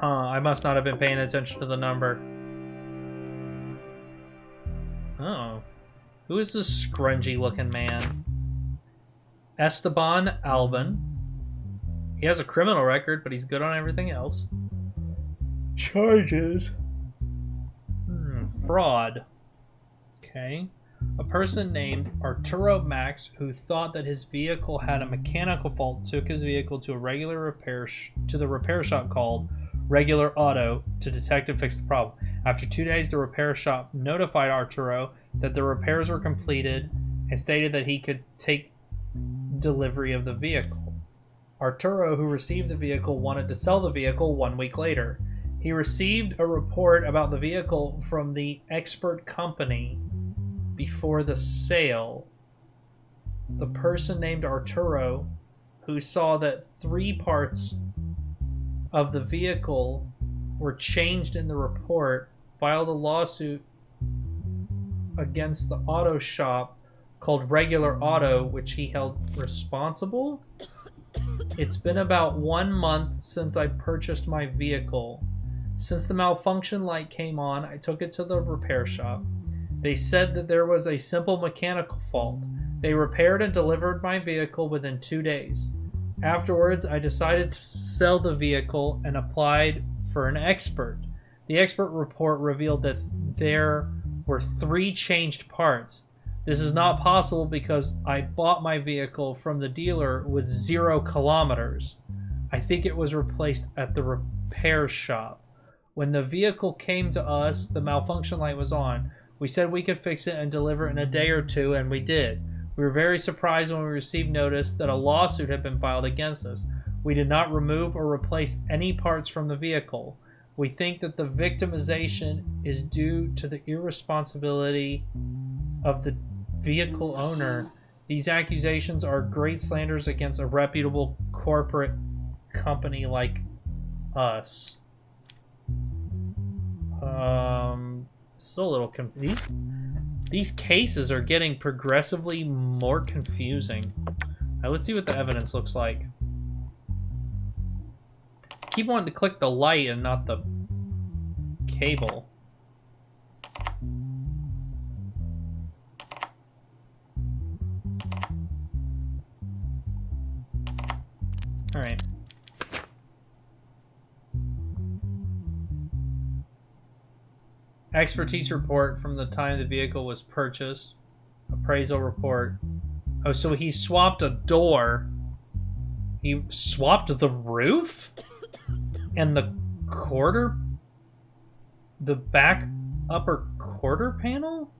Huh, I must not have been paying attention to the number. Oh. Who is this scrungy looking man? Esteban Alban. He has a criminal record, but he's good on everything else. Charges. Fraud. Okay. A person named Arturo Max, who thought that his vehicle had a mechanical fault, took his vehicle to a regular repair to the repair shop called Regular Auto to detect and fix the problem. After 2 days, the repair shop notified Arturo that the repairs were completed and stated that he could take delivery of the vehicle. Arturo, who received the vehicle, wanted to sell the vehicle 1 week later. He received a report about the vehicle from the expert company before the sale. The person named Arturo, who saw that 3 parts of the vehicle were changed in the report, filed a lawsuit against the auto shop called Regular Auto, which he held responsible. It's been about 1 month since I purchased my vehicle. Since the malfunction light came on, I took it to the repair shop. They said that there was a simple mechanical fault. They repaired and delivered my vehicle within 2 days. Afterwards, I decided to sell the vehicle and applied for an expert. The expert report revealed that there were 3 changed parts. This is not possible because I bought my vehicle from the dealer with 0 kilometers. I think it was replaced at the repair shop. When the vehicle came to us, the malfunction light was on. We said we could fix it and deliver it in a day or 2, and we did. We were very surprised when we received notice that a lawsuit had been filed against us. We did not remove or replace any parts from the vehicle. We think that the victimization is due to the irresponsibility of the vehicle owner. These accusations are great slanders against a reputable corporate company like us. Still a little these cases are getting progressively more confusing. Now let's see what the evidence looks like. Keep wanting to click the light and not the cable. All right. Expertise report from the time the vehicle was purchased. Appraisal report. Oh, so he swapped a door. He swapped the roof? And the back upper quarter panel?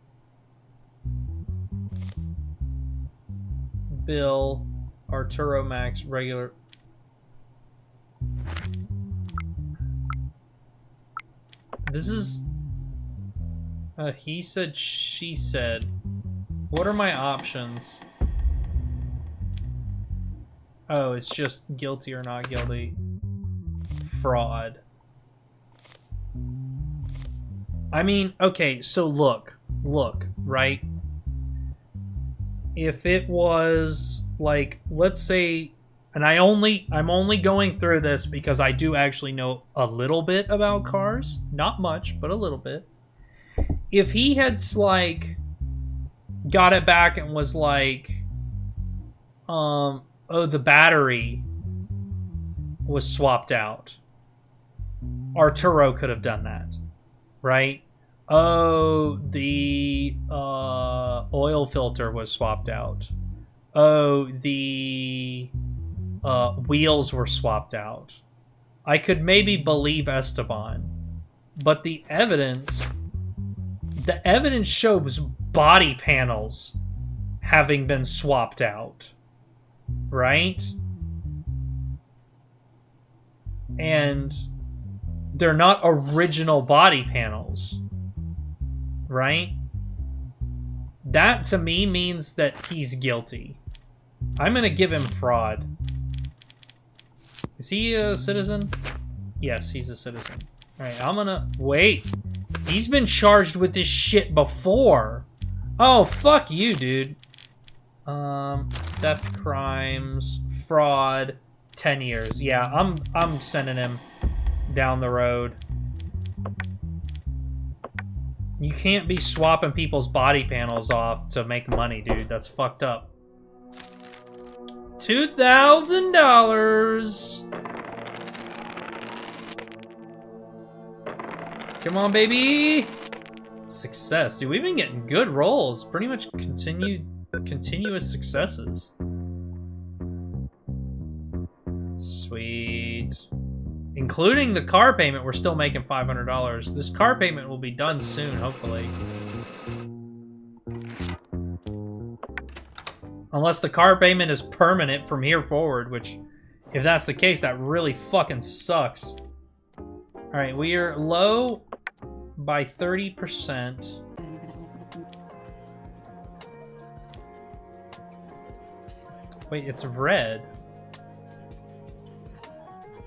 Bill, Arturo Max, regular. This is... he said, she said. What are my options? Oh, it's just guilty or not guilty. Fraud. I mean, okay, so look, right? If it was like, let's say, and I'm only going through this because I do actually know a little bit about cars, not much, but a little bit. If he had like got it back and was like, oh, the battery was swapped out, Arturo could have done that, right? Oh, the oil filter was swapped out. Oh, the wheels were swapped out. I could maybe believe Esteban, but the evidence shows body panels having been swapped out, right? And they're not original body panels, right? That to me means that he's guilty. I'm gonna give him fraud. Is he a citizen? Yes, he's a citizen. Alright, I'm gonna... Wait. He's been charged with this shit before. Oh, fuck you, dude. Theft crimes, fraud, 10 years. Yeah, I'm sending him down the road. You can't be swapping people's body panels off to make money, dude. That's fucked up. $2,000. Come on, baby. Success. Dude, we've been getting good rolls. Pretty much continuous successes. Sweet. Including the car payment, we're still making $500. This car payment will be done soon, hopefully. Unless the car payment is permanent from here forward, which, if that's the case, that really fucking sucks. Alright, we are low by 30%. Wait, it's red.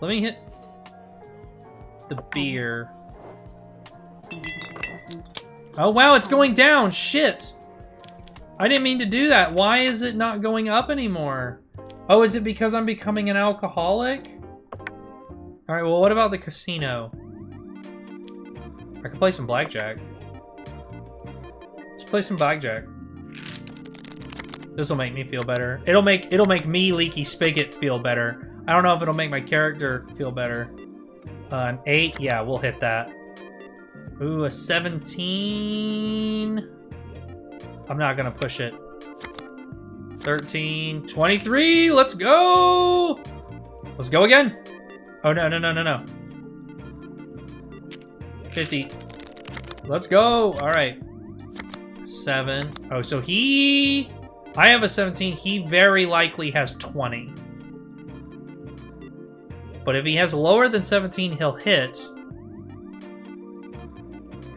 Let me hit... the beer. Oh, wow, it's going down. Shit. I didn't mean to do that. Why is it not going up anymore? Oh, is it because I'm becoming an alcoholic? All right, well, what about the casino? I could play some blackjack. Let's play some blackjack. This will make me feel better. It'll make me, Leaky Spigot, feel better. I don't know if it'll make my character feel better. An 8, yeah, we'll hit that. Ooh, a 17. I'm not gonna push it. 13, 23, let's go! Let's go again. Oh, no, no, no, no, no. 50. Let's go. All right. 7. Oh, so I have a 17. He very likely has 20. But if he has lower than 17, he'll hit.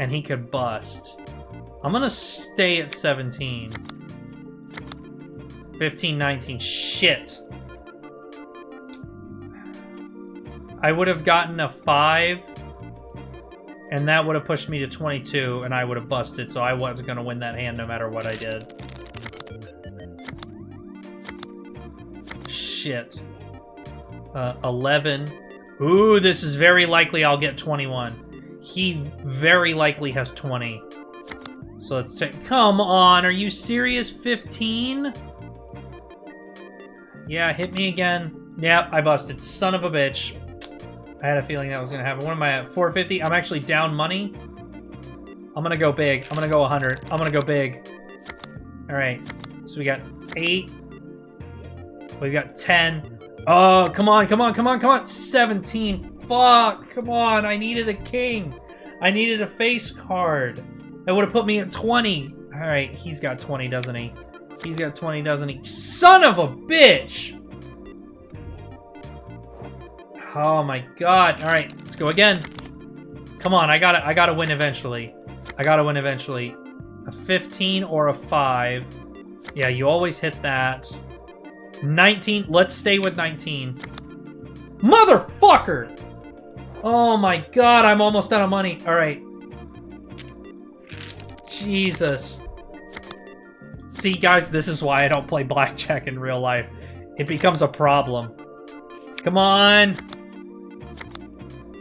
And he could bust. I'm gonna stay at 17. 15, 19. Shit. I would have gotten a 5. And that would have pushed me to 22, and I would have busted, so I wasn't going to win that hand no matter what I did. Shit. 11. Ooh, this is very likely I'll get 21. He very likely has 20. So let's take... Come on, are you serious? 15? Yeah, hit me again. Yep, I busted. Son of a bitch. I had a feeling that was going to happen. What am I at? 450? I'm actually down money. I'm going to go big. I'm going to go 100. I'm going to go big. All right. So we got 8. We've got 10. Oh, come on, come on, come on, come on. 17. Fuck. Come on. I needed a king. I needed a face card. That would have put me at 20. All right. He's got 20, doesn't he? He's got 20, doesn't he? Son of a bitch. Oh my god. All right, let's go again. Come on, I gotta win eventually. I gotta win eventually. A 15 or a 5. Yeah, you always hit that. 19, let's stay with 19. Motherfucker! Oh my god, I'm almost out of money. All right. Jesus. See, guys, this is why I don't play blackjack in real life. It becomes a problem. Come on.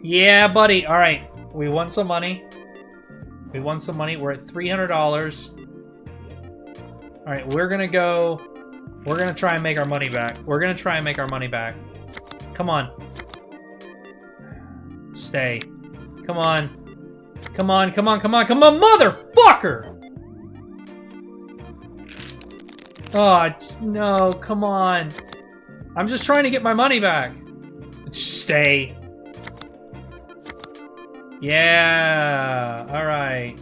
Yeah, buddy. All right. We won some money. We won some money. We're at $300. All right. We're going to go. We're going to try and make our money back. We're going to try and make our money back. Come on. Stay. Come on. Come on. Come on. Come on. Come on. Motherfucker! Oh, no. Come on. I'm just trying to get my money back. Stay. Yeah. All right.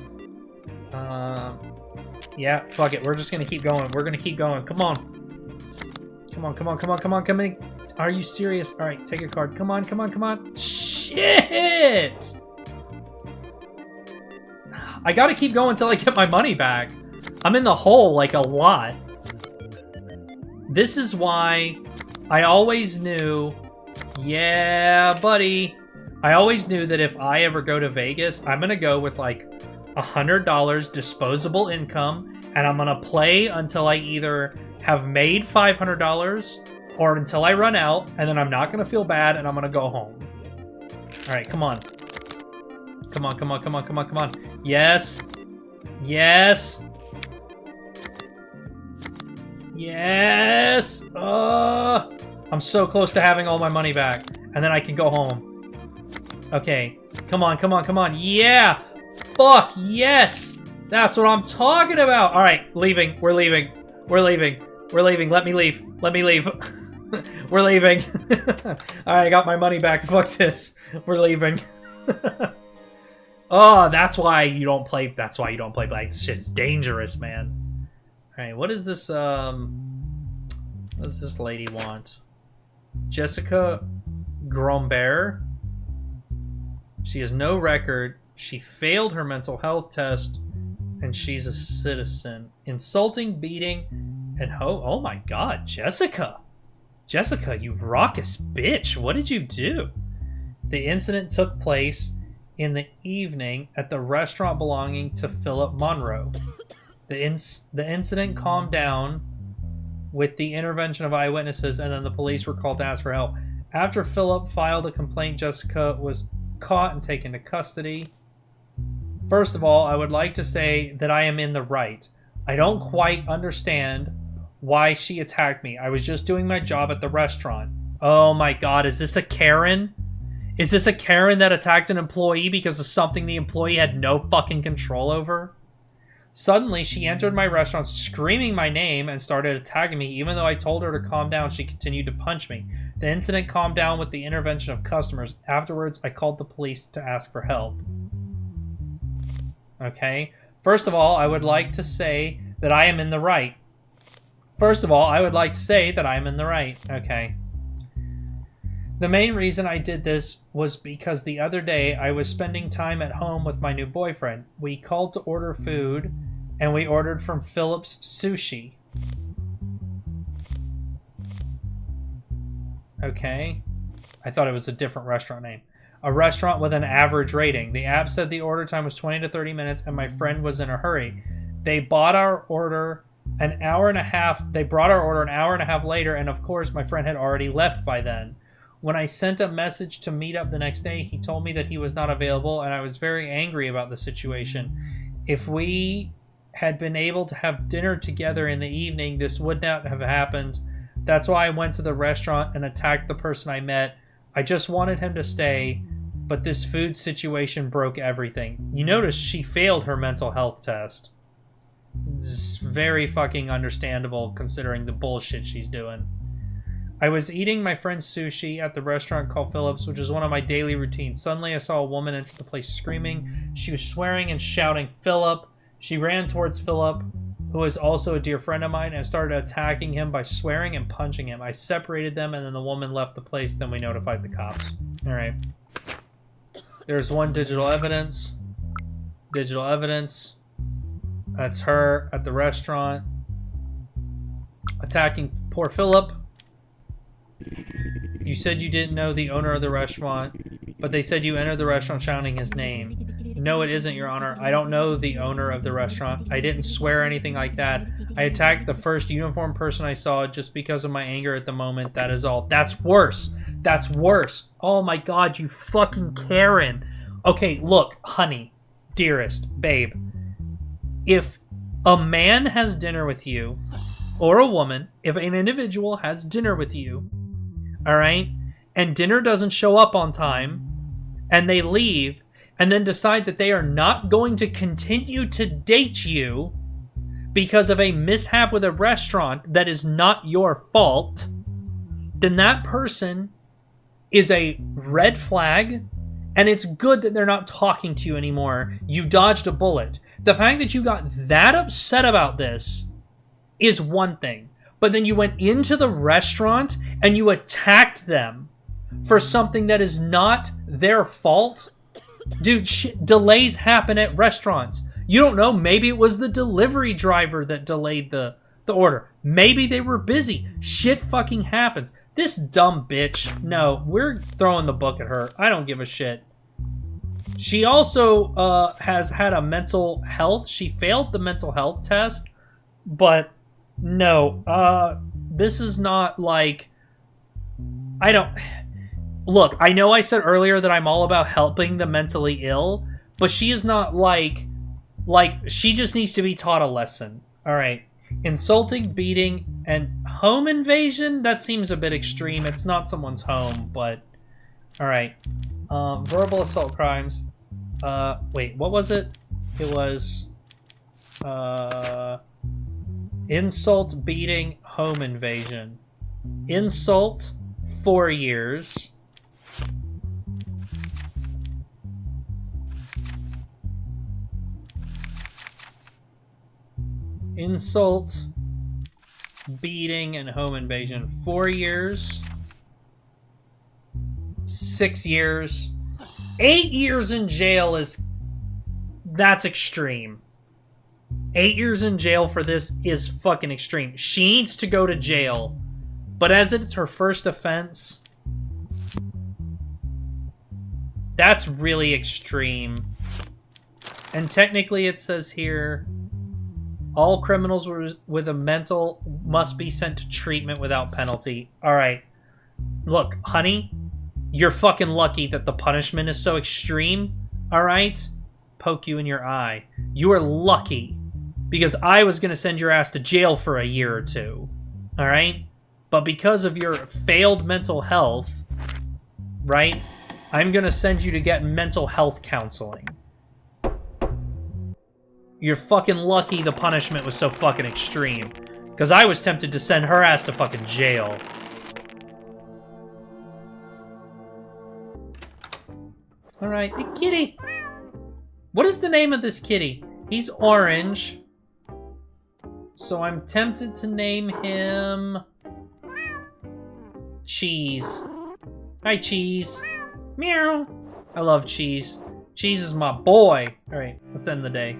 Yeah. Fuck it. We're just gonna keep going. We're gonna keep going. Come on. Come on. Come on. Come on. Come on. Come in. Are you serious? All right. Take a card. Come on. Come on. Come on. Shit. I gotta keep going until I get my money back. I'm in the hole like a lot. This is why I always knew. Yeah, buddy. I always knew that if I ever go to Vegas, I'm going to go with like $100 disposable income, and I'm going to play until I either have made $500 or until I run out, and then I'm not going to feel bad, and I'm going to go home. All right, come on. Come on, come on, come on, come on, come on. Yes. Yes. Yes. I'm so close to having all my money back, and then I can go home. Okay. Come on, come on, come on. Yeah. Fuck, yes. That's what I'm talking about. All right, leaving. We're leaving. We're leaving. We're leaving. Let me leave. Let me leave. We're leaving. All right, I got my money back. Fuck this. We're leaving. Oh, that's why you don't play. That's why you don't play black. This shit's dangerous, man. All right, what is this? What does this lady want? Jessica Grombert. She has no record. She failed her mental health test, and she's a citizen. Insulting, beating, and oh my God, Jessica. Jessica, you raucous bitch. What did you do? The incident took place in the evening at the restaurant belonging to Philip Monroe. The incident calmed down with the intervention of eyewitnesses, and then the police were called to ask for help. After Philip filed a complaint, Jessica was caught and taken to custody. First of all, I would like to say that I am in the right. I don't quite understand why she attacked me. I was just doing my job at the restaurant. Oh my god, is this a Karen? Is this a Karen that attacked an employee because of something the employee had no fucking control over? Suddenly, she entered my restaurant screaming my name and started attacking me. Even though I told her to calm down, she continued to punch me. The incident calmed down with the intervention of customers. Afterwards, I called the police to ask for help. Okay. First of all, I would like to say that I am in the right. Okay. The main reason I did this was because the other day I was spending time at home with my new boyfriend. We called to order food, and we ordered from Philip's Sushi. Okay. I thought it was a different restaurant name. A restaurant with an average rating. The app said the order time was 20 to 30 minutes, and my friend was in a hurry. They bought our order an hour and a half. They brought our order an hour and a half later, and of course, my friend had already left by then. When I sent a message to meet up the next day, he told me that he was not available, and I was very angry about the situation. If we had been able to have dinner together in the evening, this would not have happened. That's why I went to the restaurant and attacked the person I met. I just wanted him to stay, but this food situation broke everything. You notice she failed her mental health test. It's very fucking understandable considering the bullshit she's doing. I was eating my friend's sushi at the restaurant called Philip's, which is one of my daily routines. Suddenly, I saw a woman enter the place screaming. She was swearing and shouting, "Philip!" She ran towards Philip, who is also a dear friend of mine, and started attacking him by swearing and punching him. I separated them, and then the woman left the place. Then we notified the cops. All right. There's one digital evidence. Digital evidence. That's her at the restaurant attacking poor Philip. You said you didn't know the owner of the restaurant, but they said you entered the restaurant shouting his name. No, it isn't, Your Honor. I don't know the owner of the restaurant. I didn't swear anything like that. I attacked the first uniformed person I saw just because of my anger at the moment. That is all. That's worse. That's worse. Oh my god, you fucking Karen. Okay, look, honey, dearest, babe. If a man has dinner with you, or a woman, if an individual has dinner with you, all right, and dinner doesn't show up on time, and they leave, and then decide that they are not going to continue to date you because of a mishap with a restaurant that is not your fault, then that person is a red flag, and it's good that they're not talking to you anymore. You dodged a bullet. The fact that you got that upset about this is one thing. But then you went into the restaurant and you attacked them for something that is not their fault. Dude, delays happen at restaurants. You don't know. Maybe it was the delivery driver that delayed the order. Maybe they were busy. Shit fucking happens. This dumb bitch. No, we're throwing the book at her. I don't give a shit. She also has had a mental health. She failed the mental health test. But no, this is not like... I don't... Look, I know I said earlier that I'm all about helping the mentally ill, but she is not like she just needs to be taught a lesson. All right. Insulting, beating, and home invasion? That seems a bit extreme. It's not someone's home, but... All right. Verbal assault crimes. Wait, what was it? It was... insult, beating, home invasion. Insult, 4 years. Insult, beating, and home invasion, 4 years. 6 years. 8 years in jail is... That's extreme. 8 years in jail for this is fucking extreme. She needs to go to jail. But as it's her first offense... That's really extreme. And technically it says here, all criminals with a mental must be sent to treatment without penalty. All right. Look, honey, you're fucking lucky that the punishment is so extreme. All right? Poke you in your eye. You are lucky because I was going to send your ass to jail for a year or two. All right? But because of your failed mental health, right, I'm going to send you to get mental health counseling. You're fucking lucky the punishment was so fucking extreme. Because I was tempted to send her ass to fucking jail. Alright, the kitty. What is the name of this kitty? He's orange. So I'm tempted to name him... Cheese. Hi, Cheese. Meow. I love Cheese. Cheese is my boy. Alright, let's end the day.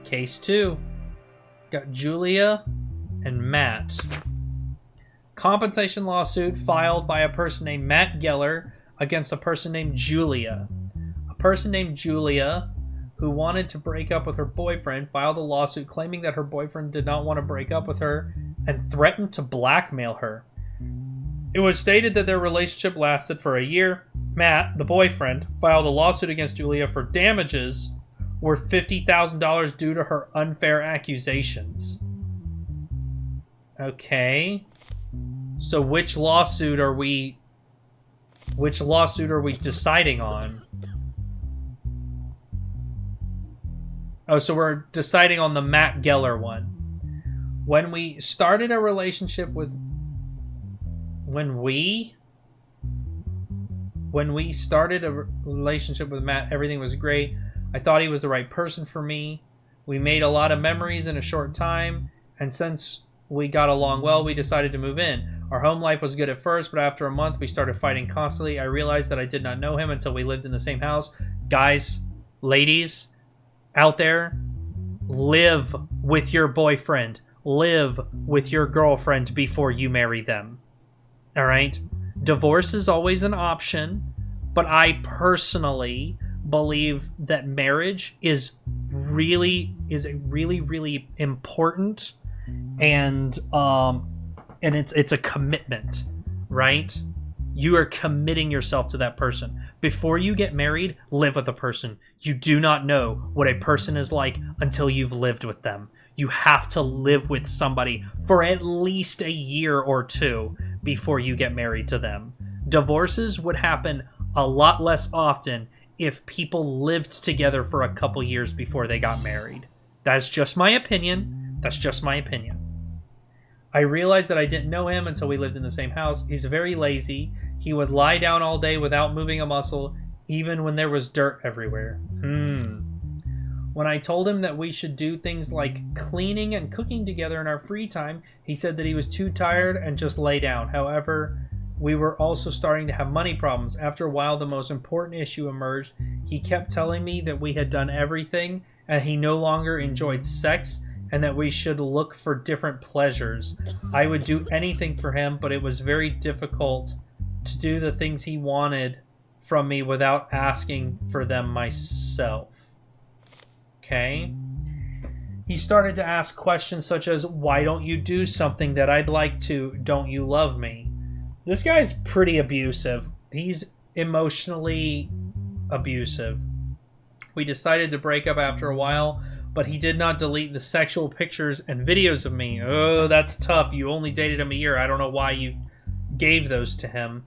Case 2. Got Julia and Matt. Compensation lawsuit filed by a person named Matt Geller against a person named Julia. A person named Julia, who wanted to break up with her boyfriend, filed a lawsuit claiming that her boyfriend did not want to break up with her and threatened to blackmail her. It was stated that their relationship lasted for a year. Matt, the boyfriend, filed a lawsuit against Julia for damages worth $50,000 due to her unfair accusations. Okay. So which lawsuit are we deciding on? Oh, so we're deciding on the Matt Geller one. When we started a relationship with Matt, everything was great. I thought he was the right person for me. We made a lot of memories in a short time, and since we got along well, we decided to move in. Our home life was good at first, but after a month, we started fighting constantly. I realized that I did not know him until we lived in the same house. Guys, ladies out there, live with your boyfriend. Live with your girlfriend before you marry them. All right? Divorce is always an option, but I personally believe that marriage is a really important and it's a commitment, right? You are committing yourself to that person. Before you get married, live with a person. You do not know what a person is like until you've lived with them. You have to live with somebody for at least a year or two before you get married to them. Divorces would happen a lot less often if people lived together for a couple years before they got married. That's just my opinion. That's just my opinion. I realized that I didn't know him until we lived in the same house. He's very lazy. He would lie down all day without moving a muscle, even when there was dirt everywhere. When I told him that we should do things like cleaning and cooking together in our free time, he said that he was too tired and just lay down. However, we were also starting to have money problems. After a while, the most important issue emerged. He kept telling me that we had done everything and he no longer enjoyed sex and that we should look for different pleasures. I would do anything for him, but it was very difficult to do the things he wanted from me without asking for them myself. Okay. He started to ask questions such as, why don't you do something that I'd like to? Don't you love me? This guy's pretty abusive. He's emotionally abusive. We decided to break up after a while, but he did not delete the sexual pictures and videos of me. Oh, that's tough. You only dated him a year. I don't know why you gave those to him,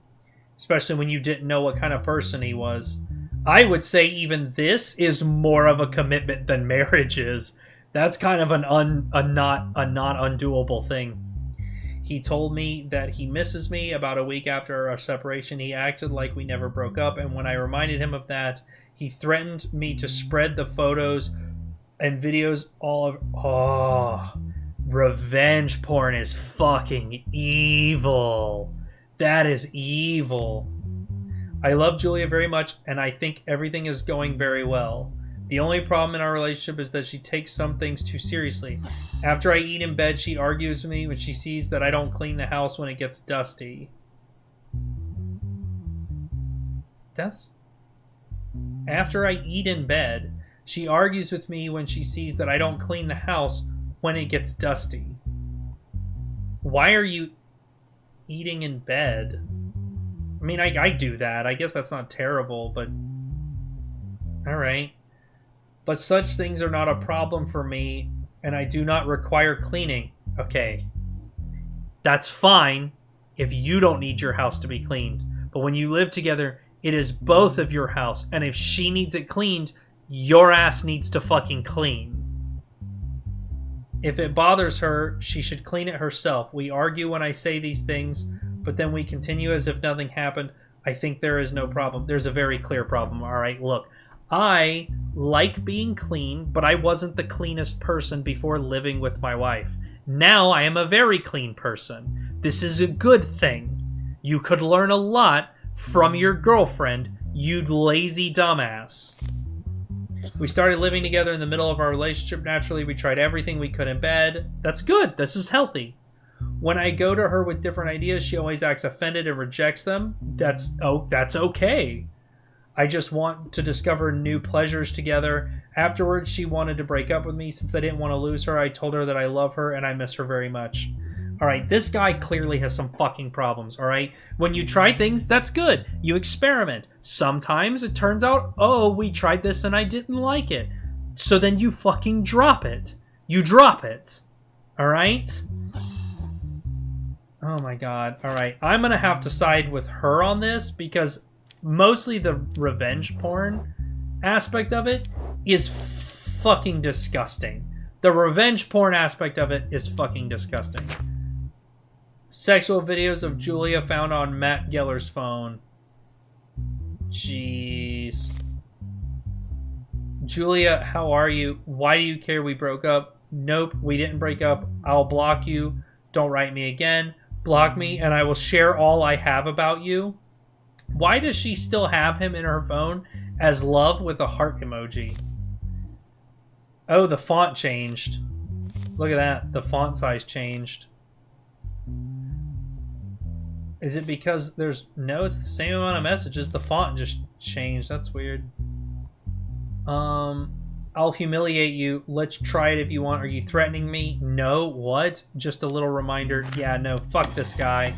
especially when you didn't know what kind of person he was. I would say even this is more of a commitment than marriage is. That's kind of a not undoable thing. He told me that he misses me. About a week after our separation, he acted like we never broke up, and when I reminded him of that, he threatened me to spread the photos and videos all of... Oh, revenge porn is fucking evil. That is evil. I love Julia very much, and I think everything is going very well. The only problem in our relationship is that she takes some things too seriously. After I eat in bed, she argues with me when she sees that I don't clean the house when it gets dusty. That's... After I eat in bed, she argues with me when she sees that I don't clean the house when it gets dusty. Why are you eating in bed? I mean, I do that. I guess that's not terrible, but... Alright. But such things are not a problem for me, and I do not require cleaning. Okay. That's fine if you don't need your house to be cleaned. But when you live together, it is both of your house. And if she needs it cleaned, your ass needs to fucking clean. If it bothers her, she should clean it herself. We argue when I say these things, but then we continue as if nothing happened. I think there is no problem. There's a very clear problem. All right, look. I like being clean, but I wasn't the cleanest person before living with my wife. Now I am a very clean person. This is a good thing. You could learn a lot from your girlfriend, you lazy dumbass. We started living together in the middle of our relationship. Naturally, we tried everything we could in bed. That's good. This is healthy. When I go to her with different ideas, she always acts offended and rejects them. That's okay. I just want to discover new pleasures together. Afterwards, she wanted to break up with me. Since I didn't want to lose her, I told her that I love her and I miss her very much. Alright, this guy clearly has some fucking problems, alright? When you try things, that's good. You experiment. Sometimes it turns out, oh, we tried this and I didn't like it. So then you fucking drop it. You drop it. Alright? Oh my god. Alright, I'm gonna have to side with her on this because mostly the revenge porn aspect of it is fucking disgusting. The revenge porn aspect of it is fucking disgusting. Sexual videos of Julia found on Matt Geller's phone. Jeez. Julia, how are you? Why do you care we broke up? Nope, we didn't break up. I'll block you. Don't write me again. Block me and I will share all I have about you. Why does she still have him in her phone as love with a heart emoji? Oh, the font changed. Look at that. The font size changed. Is it because there's... No, it's the same amount of messages. The font just changed. That's weird. I'll humiliate you. Let's try it if you want. Are you threatening me? No. What? Just a little reminder. Yeah, no. Fuck this guy.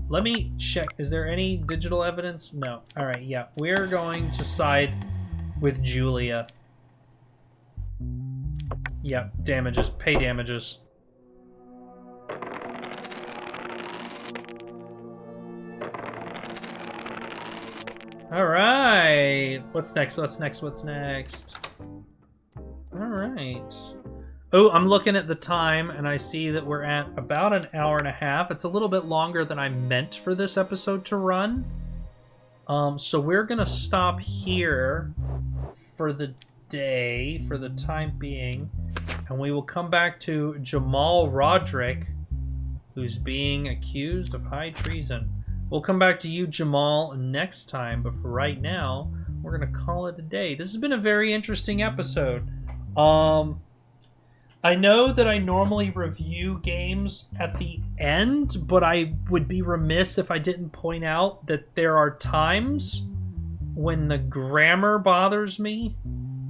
Let me check. Is there any digital evidence? No. Alright, yeah. We're going to side with Julia. Yeah, damages. Pay damages. Alright. What's next? What's next? What's next? Alright. Oh, I'm looking at the time, and I see that we're at about an hour and a half. It's a little bit longer than I meant for this episode to run. So we're going to stop here for the day, for the time being. And we will come back to Jamal Roderick, who's being accused of high treason. We'll come back to you, Jamal, next time. But for right now, we're going to call it a day. This has been a very interesting episode. I know that I normally review games at the end, but I would be remiss if I didn't point out that there are times when the grammar bothers me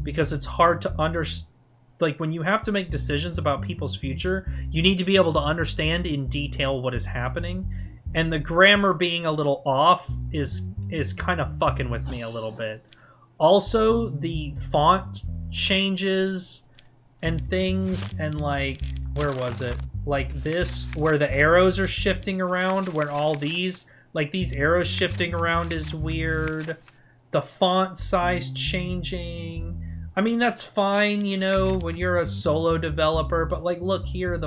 because it's hard to understand. Like, when you have to make decisions about people's future, you need to be able to understand in detail what is happening. And the grammar being a little off is kind of fucking with me a little bit. Also, the font changes and things, and like, where was it? Like this, where the arrows are shifting around, where all these, like these arrows shifting around is weird. The font size changing. I mean, that's fine, you know, when you're a solo developer, but like, look here,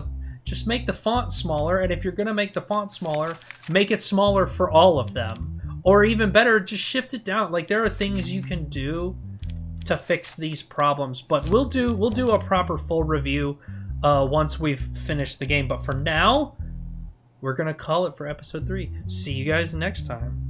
just make the font smaller, and if you're gonna make the font smaller, make it smaller for all of them. Or even better, just shift it down. Like, there are things you can do to fix these problems, but we'll do a proper full review once we've finished the game. But for now, we're gonna call it for episode 3. See you guys next time.